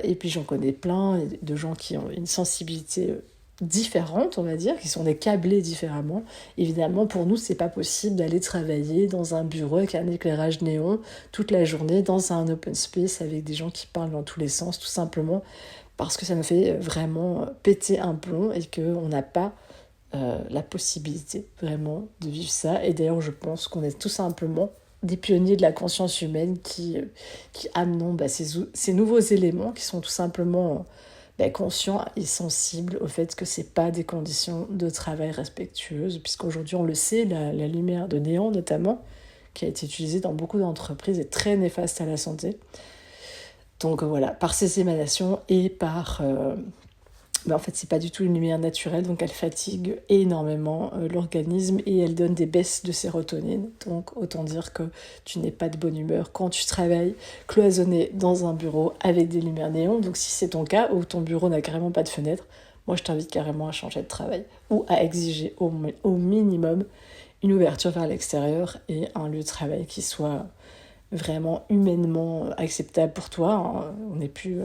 et puis j'en connais plein de gens qui ont une sensibilité différentes, on va dire, qui sont des câblés différemment. Évidemment, pour nous, c'est pas possible d'aller travailler dans un bureau avec un éclairage néon toute la journée, dans un open space avec des gens qui parlent dans tous les sens, tout simplement parce que ça nous fait vraiment péter un plomb et qu'on n'a pas la possibilité vraiment de vivre ça. Et d'ailleurs, je pense qu'on est tout simplement des pionniers de la conscience humaine qui amenons ces nouveaux éléments qui sont tout simplement conscient et sensible au fait que c'est pas des conditions de travail respectueuses, puisqu'aujourd'hui on le sait, la lumière de néon notamment, qui a été utilisée dans beaucoup d'entreprises, est très néfaste à la santé. Donc voilà, par ces émanations et par... en fait, c'est pas du tout une lumière naturelle, donc elle fatigue énormément l'organisme et elle donne des baisses de sérotonine. Donc autant dire que tu n'es pas de bonne humeur quand tu travailles cloisonné dans un bureau avec des lumières néons. Donc si c'est ton cas, ou ton bureau n'a carrément pas de fenêtre, moi je t'invite carrément à changer de travail ou à exiger au minimum une ouverture vers l'extérieur et un lieu de travail qui soit vraiment humainement acceptable pour toi. Hein. On n'est plus...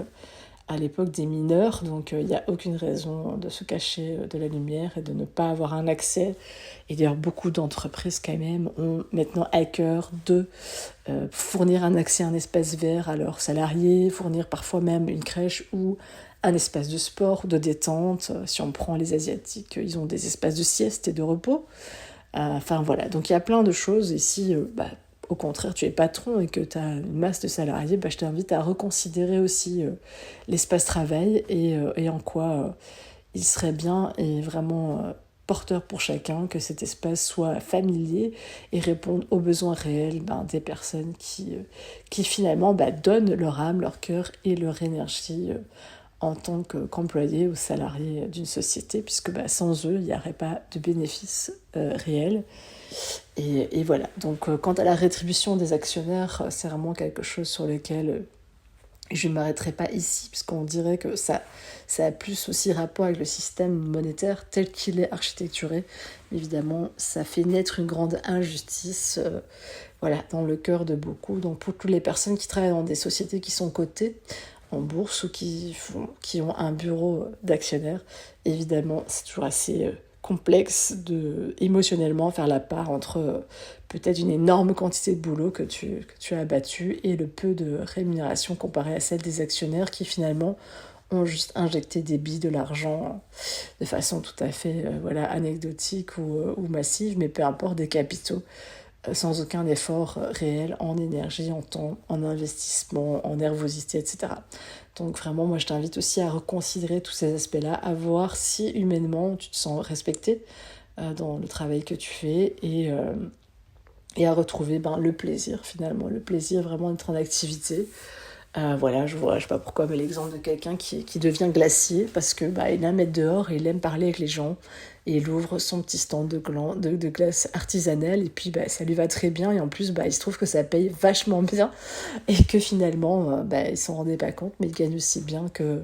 à l'époque des mineurs, donc il n'y a aucune raison de se cacher de la lumière et de ne pas avoir un accès. Et d'ailleurs, beaucoup d'entreprises quand même ont maintenant à cœur de fournir un accès à un espace vert à leurs salariés, fournir parfois même une crèche ou un espace de sport, de détente. Si on prend les Asiatiques, ils ont des espaces de sieste et de repos. Enfin voilà, donc il y a plein de choses. Et si au contraire tu es patron et que tu as une masse de salariés, je t'invite à reconsidérer aussi l'espace travail et en quoi il serait bien et vraiment porteur pour chacun que cet espace soit familier et réponde aux besoins réels des personnes qui finalement donnent leur âme, leur cœur et leur énergie en tant qu'employés ou salariés d'une société, puisque sans eux, il n'y aurait pas de bénéfices réels. Et voilà. Donc, quant à la rétribution des actionnaires, c'est vraiment quelque chose sur lequel je ne m'arrêterai pas ici, puisqu'on dirait que ça a plus aussi rapport avec le système monétaire tel qu'il est architecturé. Évidemment, ça fait naître une grande injustice dans le cœur de beaucoup. Donc, pour toutes les personnes qui travaillent dans des sociétés qui sont cotées en bourse ou qui ont un bureau d'actionnaires, évidemment, c'est toujours assez complexe de émotionnellement faire la part entre peut-être une énorme quantité de boulot que tu as abattu et le peu de rémunération comparé à celle des actionnaires qui finalement ont juste injecté des billes, de l'argent de façon tout à fait anecdotique ou massive, mais peu importe, des capitaux sans aucun effort réel en énergie, en temps, en investissement, en nervosité, etc. Donc vraiment, moi je t'invite aussi à reconsidérer tous ces aspects-là, à voir si humainement tu te sens respecté dans le travail que tu fais et à retrouver le plaisir finalement, le plaisir vraiment d'être en activité, Voilà, je sais pas pourquoi, mais l'exemple de quelqu'un qui devient glacier parce que il aime être dehors et il aime parler avec les gens. Et il ouvre son petit stand de glace artisanale et puis ça lui va très bien. Et en plus, il se trouve que ça paye vachement bien et que finalement, il s'en rendait pas compte, mais il gagne aussi bien que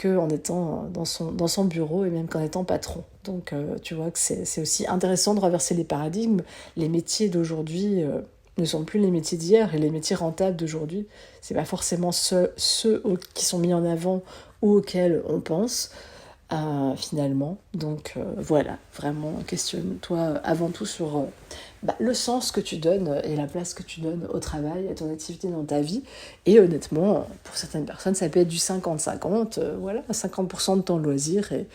en étant dans son bureau et même qu'en étant patron. Donc, tu vois que c'est aussi intéressant de renverser les paradigmes. Les métiers d'aujourd'hui ne sont plus les métiers d'hier et les métiers rentables d'aujourd'hui, c'est pas forcément ceux qui sont mis en avant ou auxquels on pense. Finalement. Donc voilà, vraiment questionne-toi avant tout sur le sens que tu donnes et la place que tu donnes au travail, à ton activité dans ta vie. Et honnêtement, pour certaines personnes, ça peut être du 50-50, voilà, 50% de temps de loisir et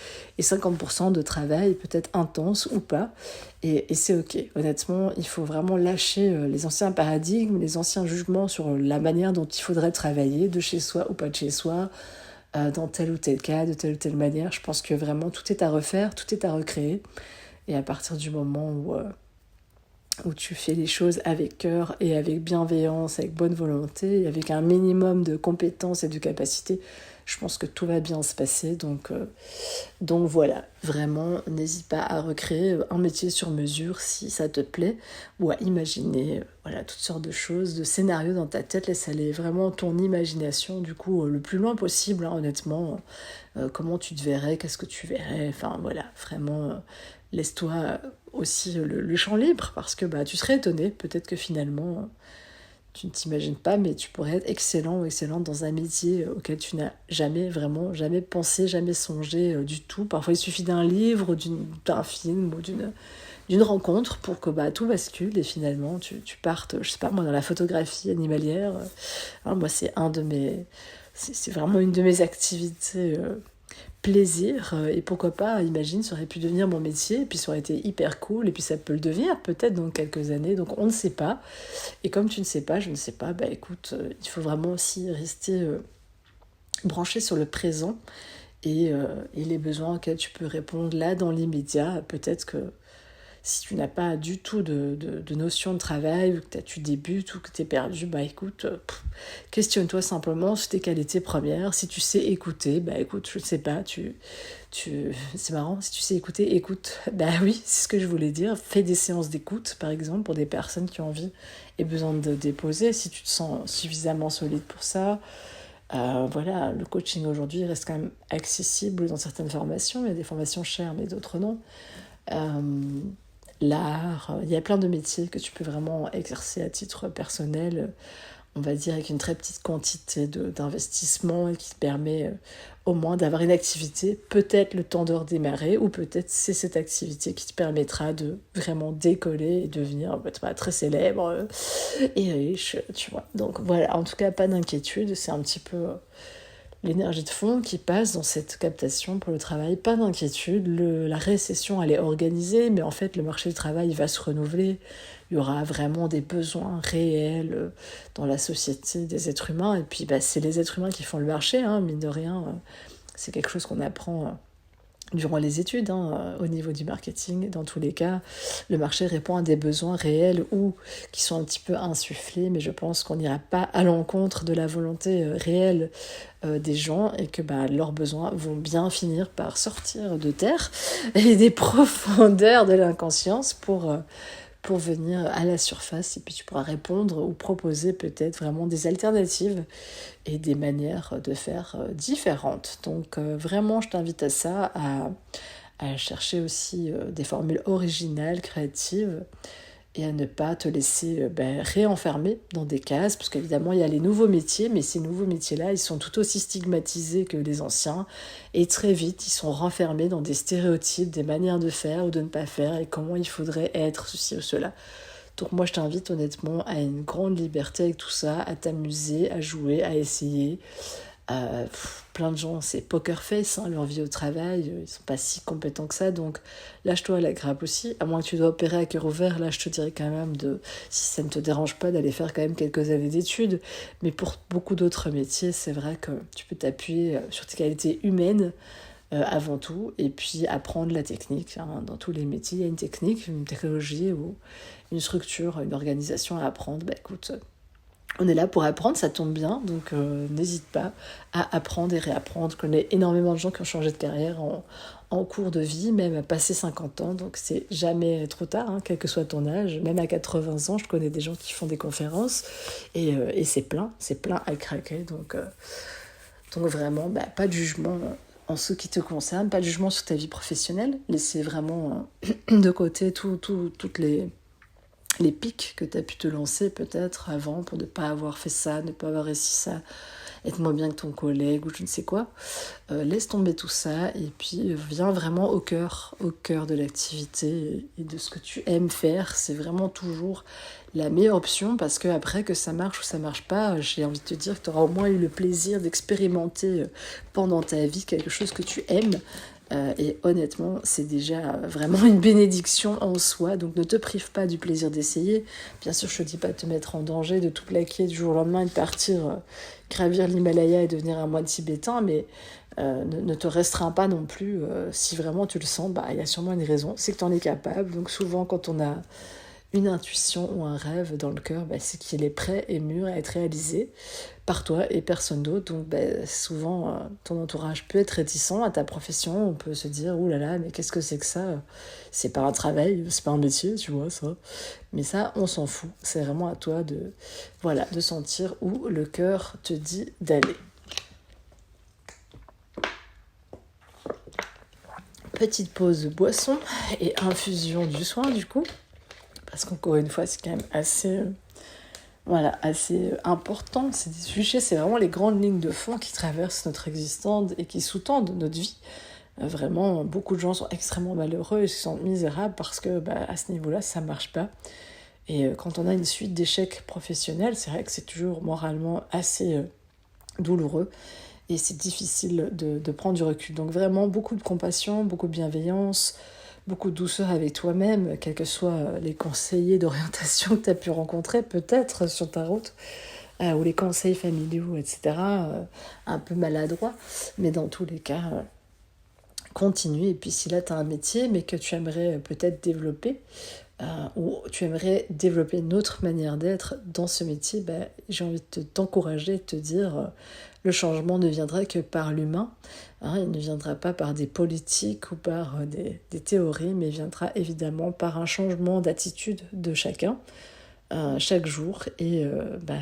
50% de travail, peut-être intense ou pas. Et c'est ok. Honnêtement, il faut vraiment lâcher les anciens paradigmes, les anciens jugements sur la manière dont il faudrait travailler, de chez soi ou pas de chez soi, dans tel ou tel cas, de telle ou telle manière. Je pense que vraiment tout est à refaire, tout est à recréer. Et à partir du moment où tu fais les choses avec cœur et avec bienveillance, avec bonne volonté, et avec un minimum de compétences et de capacités, je pense que tout va bien se passer. Donc voilà, vraiment, n'hésite pas à recréer un métier sur mesure si ça te plaît, ou à imaginer toutes sortes de choses, de scénarios dans ta tête. Laisse aller vraiment ton imagination, du coup, le plus loin possible, honnêtement. Comment tu te verrais, qu'est-ce que tu verrais, enfin voilà, vraiment, laisse-toi aussi le champ libre, parce que tu serais étonné, peut-être que finalement tu ne t'imagines pas, mais tu pourrais être excellent ou excellente dans un métier auquel tu n'as jamais pensé, jamais songé du tout. Parfois, il suffit d'un livre, d'un film ou d'une rencontre pour que tout bascule et finalement tu partes, je sais pas moi, dans la photographie animalière. Moi, c'est vraiment une de mes activités plaisir, et pourquoi pas, imagine, ça aurait pu devenir mon métier, et puis ça aurait été hyper cool, et puis ça peut le devenir peut-être dans quelques années, donc on ne sait pas. Et comme tu ne sais pas, je ne sais pas, écoute, il faut vraiment aussi rester branché sur le présent et les besoins auxquels tu peux répondre là dans l'immédiat. Peut-être que si tu n'as pas du tout de notion de travail, ou que tu débutes, ou que tu es perdu, écoute, questionne-toi simplement sur tes qualités premières. Si tu sais écouter, écoute, je ne sais pas, c'est marrant, si tu sais écouter, écoute. Oui, c'est ce que je voulais dire. Fais des séances d'écoute, par exemple, pour des personnes qui ont envie et besoin de déposer, si tu te sens suffisamment solide pour ça. Voilà, le coaching aujourd'hui reste quand même accessible dans certaines formations. Il y a des formations chères, mais d'autres non. L'art, il y a plein de métiers que tu peux vraiment exercer à titre personnel, on va dire avec une très petite quantité d'investissement et qui te permet au moins d'avoir une activité, peut-être le temps de redémarrer, ou peut-être c'est cette activité qui te permettra de vraiment décoller et devenir très célèbre et riche, tu vois. Donc voilà, en tout cas, pas d'inquiétude, c'est un petit peu l'énergie de fond qui passe dans cette captation pour le travail. Pas d'inquiétude, la récession elle est organisée, mais en fait le marché du travail va se renouveler. Il y aura vraiment des besoins réels dans la société des êtres humains, et puis c'est les êtres humains qui font le marché, mine de rien. C'est quelque chose qu'on apprend durant les études, au niveau du marketing. Dans tous les cas, le marché répond à des besoins réels ou qui sont un petit peu insufflés, mais je pense qu'on n'ira pas à l'encontre de la volonté réelle des gens, et que leurs besoins vont bien finir par sortir de terre et des profondeurs de l'inconscience pour venir à la surface, et puis tu pourras répondre ou proposer peut-être vraiment des alternatives et des manières de faire différentes. Donc vraiment, je t'invite à ça, à chercher aussi des formules originales, créatives, et à ne pas te laisser réenfermer dans des cases, parce qu'évidemment il y a les nouveaux métiers, mais ces nouveaux métiers-là, ils sont tout aussi stigmatisés que les anciens, et très vite ils sont renfermés dans des stéréotypes, des manières de faire ou de ne pas faire, et comment il faudrait être ceci ou cela. Donc moi je t'invite honnêtement à une grande liberté avec tout ça, à t'amuser, à jouer, à essayer. Plein de gens, c'est poker face, leur vie au travail, ils sont pas si compétents que ça, donc lâche-toi à la grappe aussi, à moins que tu dois opérer à cœur ouvert. Là je te dirais quand même, si ça ne te dérange pas, d'aller faire quand même quelques années d'études, mais pour beaucoup d'autres métiers, c'est vrai que tu peux t'appuyer sur tes qualités humaines avant tout, et puis apprendre la technique. Dans tous les métiers, il y a une technique, une technologie ou une structure, une organisation à apprendre. Écoute, On est là pour apprendre, ça tombe bien, donc n'hésite pas à apprendre et réapprendre. Je connais énormément de gens qui ont changé de carrière en cours de vie, même à passer 50 ans, donc c'est jamais trop tard, quel que soit ton âge. Même à 80 ans, je connais des gens qui font des conférences, et c'est plein à craquer. Donc vraiment, pas de jugement en ce qui te concerne, pas de jugement sur ta vie professionnelle. Laissez vraiment de côté toutes les pics que tu as pu te lancer peut-être avant pour ne pas avoir fait ça, ne pas avoir réussi ça, être moins bien que ton collègue ou je ne sais quoi. Laisse tomber tout ça et puis viens vraiment au cœur de l'activité et de ce que tu aimes faire. C'est vraiment toujours la meilleure option, parce que après, que ça marche ou ça marche pas, j'ai envie de te dire que tu auras au moins eu le plaisir d'expérimenter pendant ta vie quelque chose que tu aimes. Et honnêtement, c'est déjà vraiment une bénédiction en soi. Donc ne te prive pas du plaisir d'essayer. Bien sûr, je te dis pas de te mettre en danger, de tout plaquer du jour au lendemain et de partir gravir l'Himalaya et devenir un moine tibétain, mais ne te restreins pas non plus. Si vraiment tu le sens, il y a sûrement une raison, c'est que tu en es capable. Donc souvent, quand on a une intuition ou un rêve dans le cœur, c'est qu'il est prêt et mûr à être réalisé par toi et personne d'autre. Donc souvent, ton entourage peut être réticent à ta profession. On peut se dire, ouh là là, mais qu'est-ce que c'est que ça? C'est pas un travail, c'est pas un métier, tu vois, ça. Mais ça, on s'en fout. C'est vraiment à toi de sentir où le cœur te dit d'aller. Petite pause boisson et infusion du soin, du coup. Parce qu'encore une fois, c'est quand même assez important. C'est des sujets, c'est vraiment les grandes lignes de fond qui traversent notre existence et qui sous-tendent notre vie. Vraiment, beaucoup de gens sont extrêmement malheureux et se sentent misérables parce que à ce niveau-là, ça ne marche pas. Et quand on a une suite d'échecs professionnels, c'est vrai que c'est toujours moralement assez douloureux et c'est difficile de prendre du recul. Donc vraiment, beaucoup de compassion, beaucoup de bienveillance, beaucoup de douceur avec toi-même, quels que soient les conseillers d'orientation que tu as pu rencontrer peut-être sur ta route, ou les conseils familiaux, etc., un peu maladroits. Mais dans tous les cas, continue. Et puis si là, tu as un métier, mais que tu aimerais peut-être développer, ou tu aimerais développer une autre manière d'être dans ce métier, j'ai envie de t'encourager, de te dire le changement ne viendra que par l'humain. Il ne viendra pas par des politiques ou par des théories, mais viendra évidemment par un changement d'attitude de chacun chaque jour. Et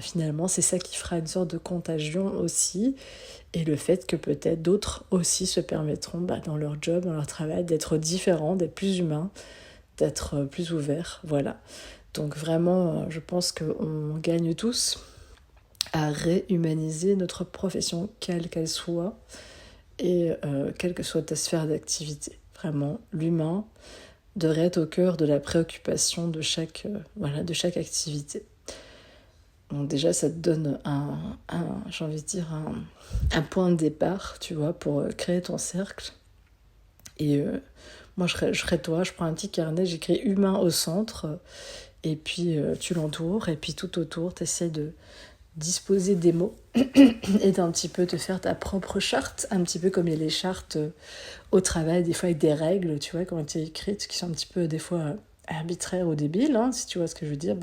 finalement, c'est ça qui fera une sorte de contagion aussi. Et le fait que peut-être d'autres aussi se permettront dans leur job, dans leur travail, d'être différents, d'être plus humains, d'être plus ouverts. Voilà. Donc vraiment, je pense qu'on gagne tous à réhumaniser notre profession, quelle qu'elle soit, et quelle que soit ta sphère d'activité. Vraiment, l'humain devrait être au cœur de la préoccupation de chaque activité. Donc déjà, ça te donne j'ai envie de dire, un point de départ, tu vois, pour créer ton cercle. Et moi, je serais toi, je prends un petit carnet, j'écris humain au centre, et puis tu l'entoures, et puis tout autour, tu essaies de disposer des mots et d'un petit peu te faire ta propre charte, un petit peu comme il y a les chartes au travail, des fois avec des règles, tu vois, qui ont été écrites, qui sont un petit peu des fois arbitraires ou débiles, si tu vois ce que je veux dire.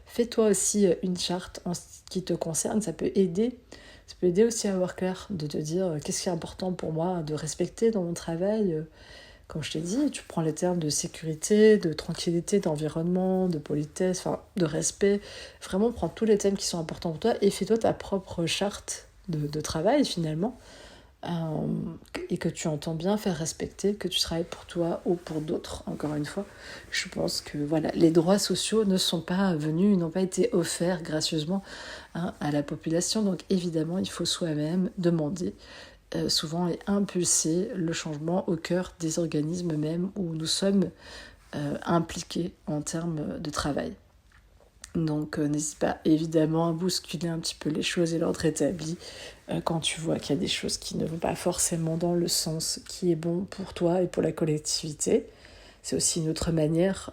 Fais-toi aussi une charte en ce qui te concerne, ça peut aider aussi à avoir clair, de te dire qu'est-ce qui est important pour moi de respecter dans mon travail. Comme je t'ai dit, tu prends les termes de sécurité, de tranquillité, d'environnement, de politesse, de respect. Vraiment, prends tous les thèmes qui sont importants pour toi et fais-toi ta propre charte de travail finalement. Et que tu entends bien faire respecter, que tu travailles pour toi ou pour d'autres. Encore une fois, je pense que les droits sociaux ne sont pas venus, n'ont pas été offerts gracieusement à la population. Donc évidemment, il faut soi-même demander souvent et impulser le changement au cœur des organismes même où nous sommes impliqués en termes de travail. Donc n'hésite pas évidemment à bousculer un petit peu les choses et l'ordre établi quand tu vois qu'il y a des choses qui ne vont pas forcément dans le sens qui est bon pour toi et pour la collectivité. C'est aussi une autre manière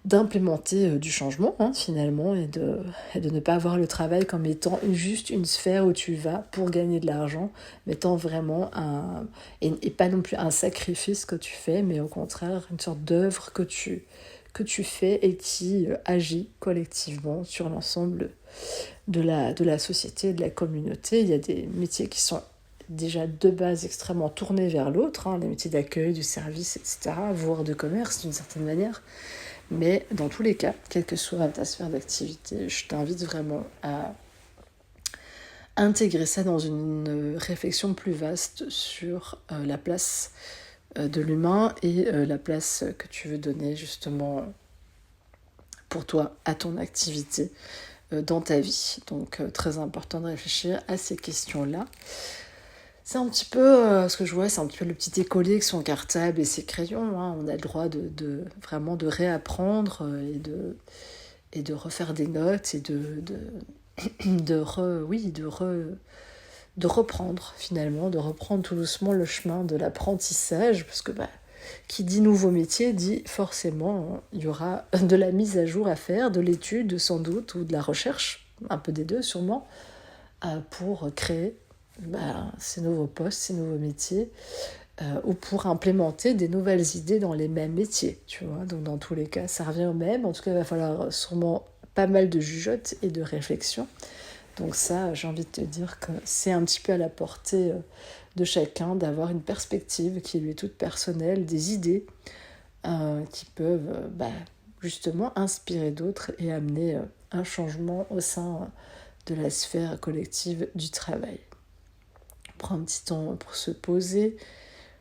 d'implémenter du changement finalement et de ne pas voir le travail comme étant juste une sphère où tu vas pour gagner de l'argent, mais étant vraiment et pas non plus un sacrifice que tu fais, mais au contraire une sorte d'œuvre que tu que tu fais et qui agit collectivement sur l'ensemble de la société, de la communauté. Il y a des métiers qui sont déjà de base extrêmement tournés vers l'autre, les métiers d'accueil, du service, etc., voire de commerce d'une certaine manière. Mais dans tous les cas, quelle que soit ta sphère d'activité, je t'invite vraiment à intégrer ça dans une réflexion plus vaste sur la place de l'humain et la place que tu veux donner justement pour toi à ton activité dans ta vie. Donc très important de réfléchir à ces questions-là. C'est un petit peu, ce que je vois, c'est un petit peu le petit écolier avec son cartable et ses crayons. On a le droit de vraiment de réapprendre et de refaire des notes et de reprendre finalement, de reprendre tout doucement le chemin de l'apprentissage, parce que qui dit nouveau métier dit forcément il y aura de la mise à jour à faire, de l'étude sans doute, ou de la recherche, un peu des deux sûrement, pour créer ces nouveaux postes, ces nouveaux métiers, ou pour implémenter des nouvelles idées dans les mêmes métiers, tu vois. Donc dans tous les cas, ça revient au même. En tout cas, il va falloir sûrement pas mal de jugeote et de réflexion. Donc ça, j'ai envie de te dire que c'est un petit peu à la portée de chacun d'avoir une perspective qui lui est toute personnelle, des idées qui peuvent justement inspirer d'autres et amener un changement au sein de la sphère collective du travail. On prend un petit temps pour se poser.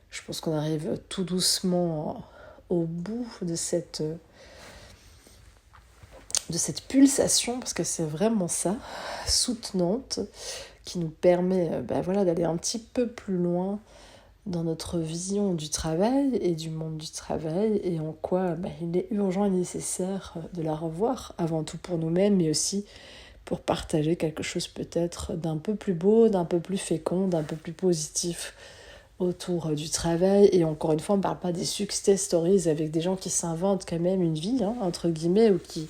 Je pense qu'on arrive tout doucement au bout de cette pulsation, parce que c'est vraiment ça, soutenante, qui nous permet d'aller un petit peu plus loin dans notre vision du travail et du monde du travail, et en quoi il est urgent et nécessaire de la revoir, avant tout pour nous-mêmes, mais aussi pour partager quelque chose peut-être d'un peu plus beau, d'un peu plus fécond, d'un peu plus positif autour du travail. Et encore une fois, on ne parle pas des success stories avec des gens qui s'inventent quand même une vie, entre guillemets, ou qui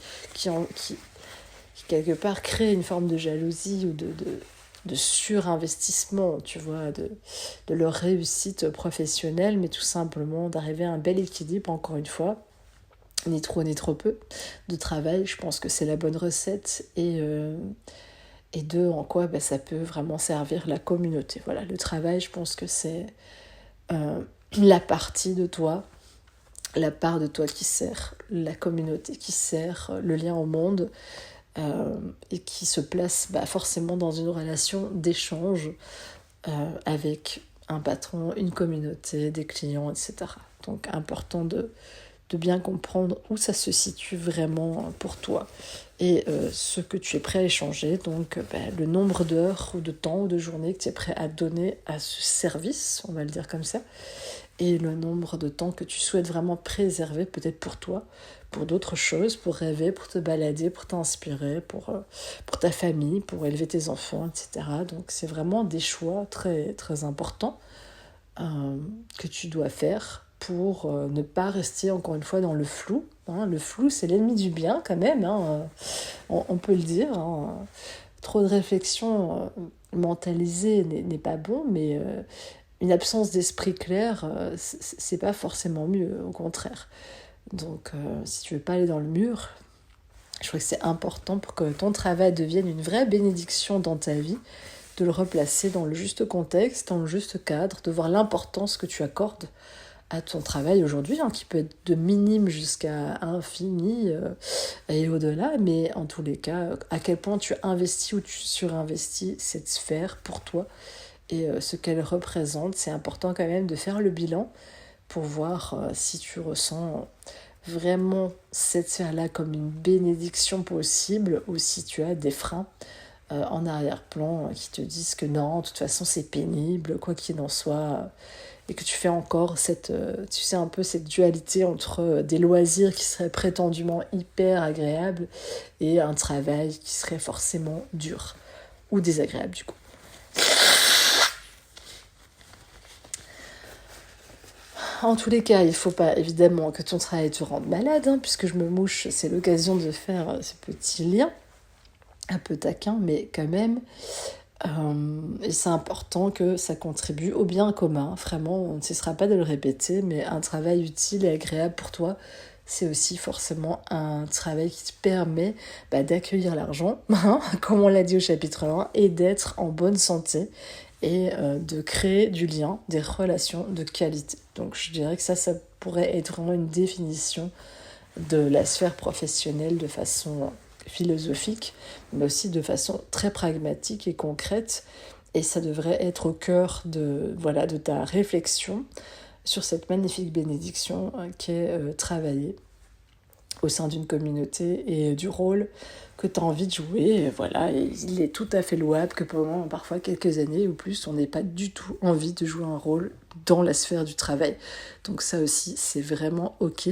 quelque part créent une forme de jalousie ou de surinvestissement, tu vois, de leur réussite professionnelle, mais tout simplement d'arriver à un bel équilibre, encore une fois, ni trop ni trop peu, de travail. Je pense que c'est la bonne recette, et de en quoi ça peut vraiment servir la communauté. Voilà, le travail, je pense que c'est la partie de toi, la part de toi qui sert la communauté, qui sert le lien au monde, et qui se place forcément dans une relation d'échange avec un patron, une communauté, des clients, etc. Donc important de bien comprendre où ça se situe vraiment pour toi et ce que tu es prêt à échanger, donc le nombre d'heures ou de temps ou de journées que tu es prêt à donner à ce service, on va le dire comme ça, et le nombre de temps que tu souhaites vraiment préserver peut-être pour toi, pour d'autres choses, pour rêver, pour te balader, pour t'inspirer, pour ta famille, pour élever tes enfants, etc. Donc c'est vraiment des choix très, très importants que tu dois faire pour ne pas rester encore une fois dans le flou. Le flou, c'est l'ennemi du bien quand même, on peut le dire. Trop de réflexion mentalisée n'est pas bon, mais une absence d'esprit clair, c'est pas forcément mieux, au contraire. Donc si tu veux pas aller dans le mur, je crois que c'est important pour que ton travail devienne une vraie bénédiction dans ta vie, de le replacer dans le juste contexte, dans le juste cadre, de voir l'importance que tu accordes à ton travail aujourd'hui, qui peut être de minime jusqu'à infini et au-delà, mais en tous les cas, à quel point tu investis ou tu surinvestis cette sphère pour toi et ce qu'elle représente. C'est important quand même de faire le bilan pour voir si tu ressens vraiment cette sphère-là comme une bénédiction possible, ou si tu as des freins en arrière-plan qui te disent que non, de toute façon c'est pénible, quoi qu'il en soit, et que tu fais encore cette dualité entre des loisirs qui seraient prétendument hyper agréables et un travail qui serait forcément dur ou désagréable du coup. En tous les cas, il ne faut pas évidemment que ton travail te rende malade, puisque je me mouche, c'est l'occasion de faire ce petit lien, un peu taquin, mais quand même. Et c'est important que ça contribue au bien commun. Vraiment, on ne cessera pas de le répéter, mais un travail utile et agréable pour toi, c'est aussi forcément un travail qui te permet d'accueillir l'argent, comme on l'a dit au chapitre 1, et d'être en bonne santé et de créer du lien, des relations de qualité. Donc je dirais que ça pourrait être vraiment une définition de la sphère professionnelle de façon philosophique, mais aussi de façon très pragmatique et concrète. Et ça devrait être au cœur de ta réflexion sur cette magnifique bénédiction qu'est travailler au sein d'une communauté et du rôle que tu as envie de jouer. Et il est tout à fait louable que pendant parfois quelques années ou plus, on n'ait pas du tout envie de jouer un rôle dans la sphère du travail. Donc ça aussi, c'est vraiment OK.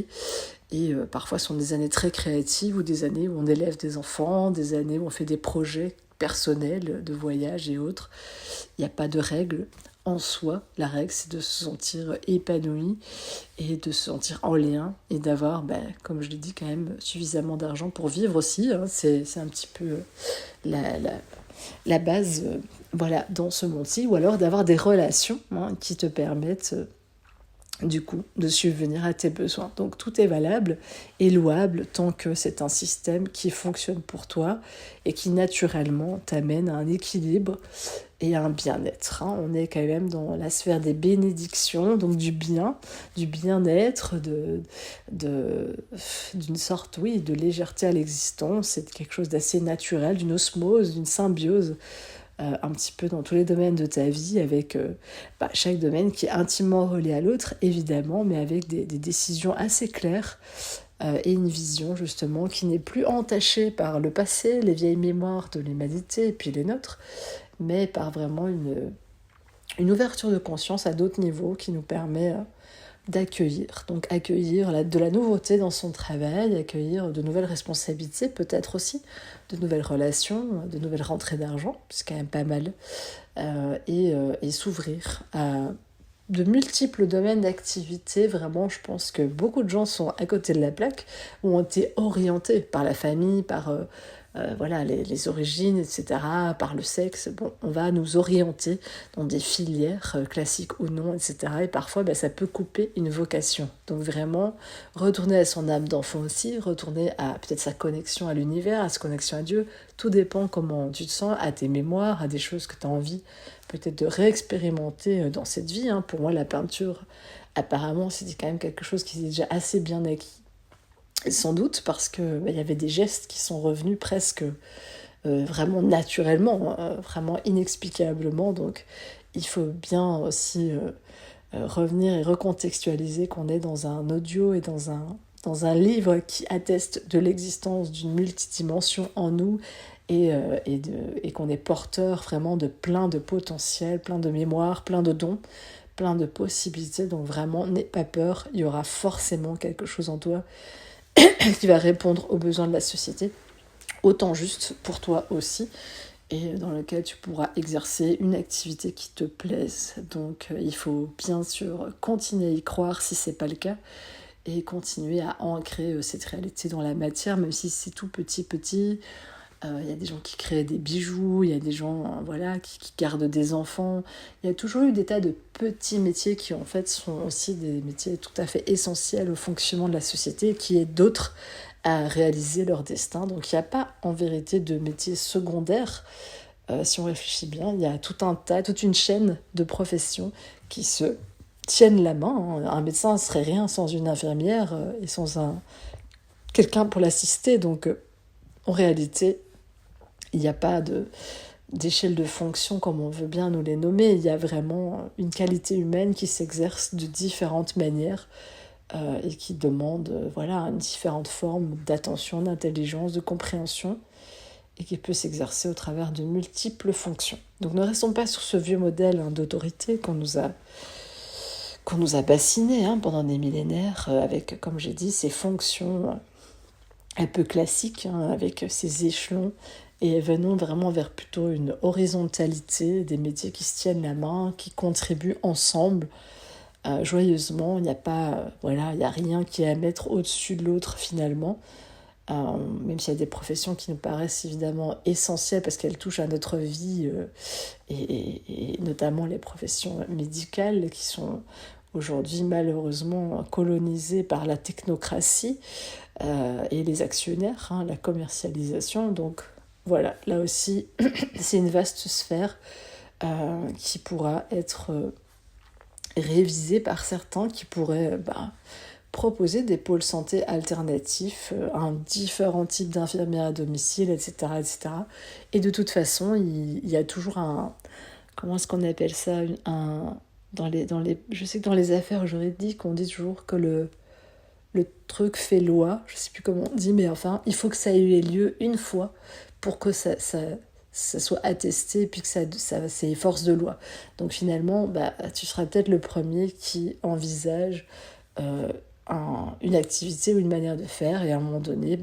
Et parfois, ce sont des années très créatives ou des années où on élève des enfants, des années où on fait des projets personnels de voyage et autres. Il n'y a pas de règle en soi. La règle, c'est de se sentir épanoui et de se sentir en lien et d'avoir, comme je l'ai dit, quand même suffisamment d'argent pour vivre aussi. C'est un petit peu la base dans ce monde-ci. Ou alors d'avoir des relations qui te permettent du coup, de subvenir à tes besoins. Donc tout est valable et louable tant que c'est un système qui fonctionne pour toi et qui naturellement t'amène à un équilibre et à un bien-être. On est quand même dans la sphère des bénédictions, donc du bien, du bien-être, d'une sorte, de légèreté à l'existence. C'est quelque chose d'assez naturel, d'une osmose, d'une symbiose, un petit peu dans tous les domaines de ta vie, avec chaque domaine qui est intimement relié à l'autre, évidemment, mais avec des décisions assez claires et une vision, justement, qui n'est plus entachée par le passé, les vieilles mémoires de l'humanité, et puis les nôtres, mais par vraiment une ouverture de conscience à d'autres niveaux qui nous permet d'accueillir. Donc accueillir de la nouveauté dans son travail, accueillir de nouvelles responsabilités, peut-être aussi, de nouvelles relations, de nouvelles rentrées d'argent, c'est quand même pas mal, et s'ouvrir à de multiples domaines d'activité. Vraiment, je pense que beaucoup de gens sont à côté de la plaque, ou ont été orientés par la famille, par les origines, etc., par le sexe. On va nous orienter dans des filières, classiques ou non, etc. Et parfois, ça peut couper une vocation. Donc vraiment, retourner à son âme d'enfant aussi, retourner à peut-être sa connexion à l'univers, à sa connexion à Dieu. Tout dépend comment tu te sens, à tes mémoires, à des choses que tu as envie peut-être de réexpérimenter dans cette vie. Pour moi, la peinture, apparemment, c'était quand même quelque chose qui est déjà assez bien acquis. Sans doute parce que y avait des gestes qui sont revenus presque vraiment naturellement, vraiment inexplicablement. Donc il faut bien aussi revenir et recontextualiser qu'on est dans un audio et dans un livre qui atteste de l'existence d'une multidimension en nous et qu'on est porteur vraiment de plein de potentiels, plein de mémoires, plein de dons, plein de possibilités. Donc vraiment, n'aie pas peur, il y aura forcément quelque chose en toi qui va répondre aux besoins de la société, autant juste pour toi aussi, et dans lequel tu pourras exercer une activité qui te plaise. Donc il faut bien sûr continuer à y croire si c'est pas le cas, et continuer à ancrer cette réalité dans la matière, même si c'est tout petit. Il y a des gens qui créent des bijoux, il y a des gens qui gardent des enfants. Il y a toujours eu des tas de petits métiers qui en fait sont aussi des métiers tout à fait essentiels au fonctionnement de la société, qui aident d'autres à réaliser leur destin. Donc il n'y a pas en vérité de métiers secondaires. Si on réfléchit bien, il y a toute une chaîne de professions qui se tiennent la main. Un médecin ne serait rien sans une infirmière et sans quelqu'un pour l'assister. Donc en réalité, il n'y a pas d'échelle de fonction comme on veut bien nous les nommer. Il y a vraiment une qualité humaine qui s'exerce de différentes manières et qui demande différentes formes d'attention, d'intelligence, de compréhension, et qui peut s'exercer au travers de multiples fonctions. Donc ne restons pas sur ce vieux modèle d'autorité qu'on nous a bassiné pendant des millénaires, avec, comme j'ai dit, ces fonctions un peu classiques, avec ces échelons, et venons vraiment vers plutôt une horizontalité, des métiers qui se tiennent la main, qui contribuent ensemble, joyeusement. Il n'y a pas, il n'y a rien qui est à mettre au-dessus de l'autre finalement, même s'il y a des professions qui nous paraissent évidemment essentielles parce qu'elles touchent à notre vie, et notamment les professions médicales qui sont aujourd'hui malheureusement colonisé par la technocratie et les actionnaires, la commercialisation. Donc voilà, là aussi, c'est une vaste sphère qui pourra être révisée par certains, qui pourraient proposer des pôles santé alternatifs, un différent type d'infirmières à domicile, etc., etc. Et de toute façon, il y a toujours un... Comment est-ce qu'on appelle ça je sais que dans les affaires juridiques, on dit toujours que le truc fait loi. Je sais plus comment on dit, mais enfin, il faut que ça ait eu lieu une fois pour que ça soit attesté et puis que ça c'est force de loi. Donc finalement, tu seras peut-être le premier qui envisage une activité ou une manière de faire, et à un moment donné,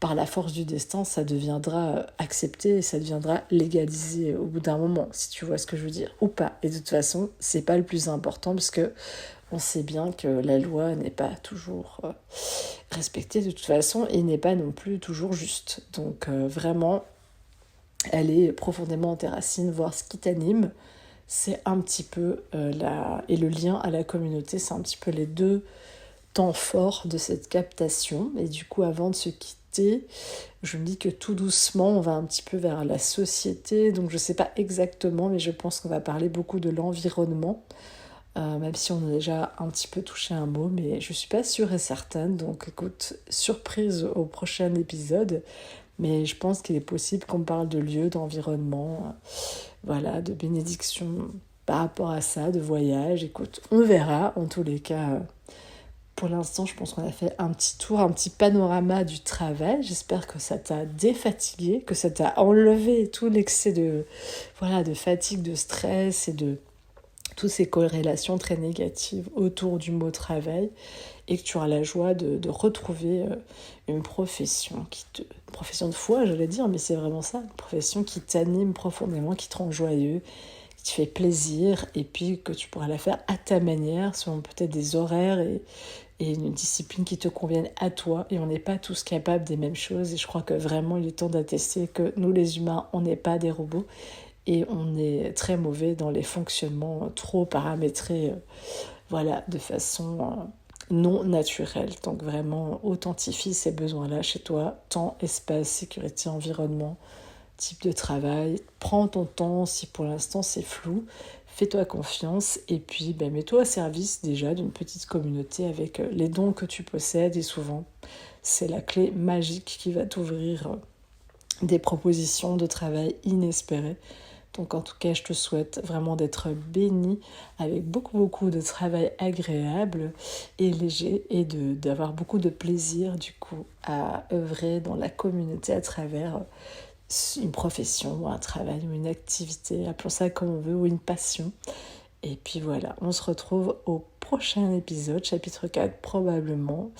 par la force du destin, ça deviendra accepté et ça deviendra légalisé au bout d'un moment, si tu vois ce que je veux dire, ou pas. Et de toute façon, c'est pas le plus important, parce que on sait bien que la loi n'est pas toujours respectée de toute façon et n'est pas non plus toujours juste. Donc vraiment, aller profondément en tes racines, voir ce qui t'anime, c'est un petit peu et le lien à la communauté, c'est un petit peu les deux temps forts de cette captation. Et du coup, avant de se quitter, je me dis que tout doucement, on va un petit peu vers la société. Donc je sais pas exactement, mais je pense qu'on va parler beaucoup de l'environnement. Même si on a déjà un petit peu touché un mot, mais je suis pas sûre et certaine. Donc écoute, surprise au prochain épisode. Mais je pense qu'il est possible qu'on parle de lieux, d'environnement, de bénédiction par rapport à ça, de voyage. Écoute, on verra. En tous les cas, pour l'instant, je pense qu'on a fait un petit tour, un petit panorama du travail. J'espère que ça t'a défatigué, que ça t'a enlevé tout l'excès de fatigue, de stress et de toutes ces corrélations très négatives autour du mot travail, et que tu auras la joie de retrouver une profession une profession de foi, j'allais dire, mais c'est vraiment ça, une profession qui t'anime profondément, qui te rend joyeux, qui te fait plaisir, et puis que tu pourras la faire à ta manière, selon peut-être des horaires et une discipline qui te convienne à toi. Et on n'est pas tous capables des mêmes choses, et je crois que vraiment il est temps d'attester que nous les humains, on n'est pas des robots, et on est très mauvais dans les fonctionnements trop paramétrés, de façon non naturelle. Donc vraiment, authentifie ces besoins-là chez toi, temps, espace, sécurité, environnement, type de travail. Prends ton temps, si pour l'instant c'est flou, fais-toi confiance, et puis mets-toi au service déjà d'une petite communauté avec les dons que tu possèdes, et souvent, c'est la clé magique qui va t'ouvrir des propositions de travail inespérées. Donc en tout cas, je te souhaite vraiment d'être béni avec beaucoup de travail agréable et léger, et d'avoir beaucoup de plaisir du coup à œuvrer dans la communauté à travers une profession ou un travail ou une activité, appelons ça comme on veut, ou une passion. Et puis voilà, on se retrouve au prochain épisode, chapitre 4 probablement,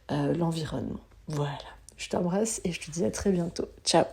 l'environnement. Voilà, je t'embrasse et je te dis à très bientôt. Ciao.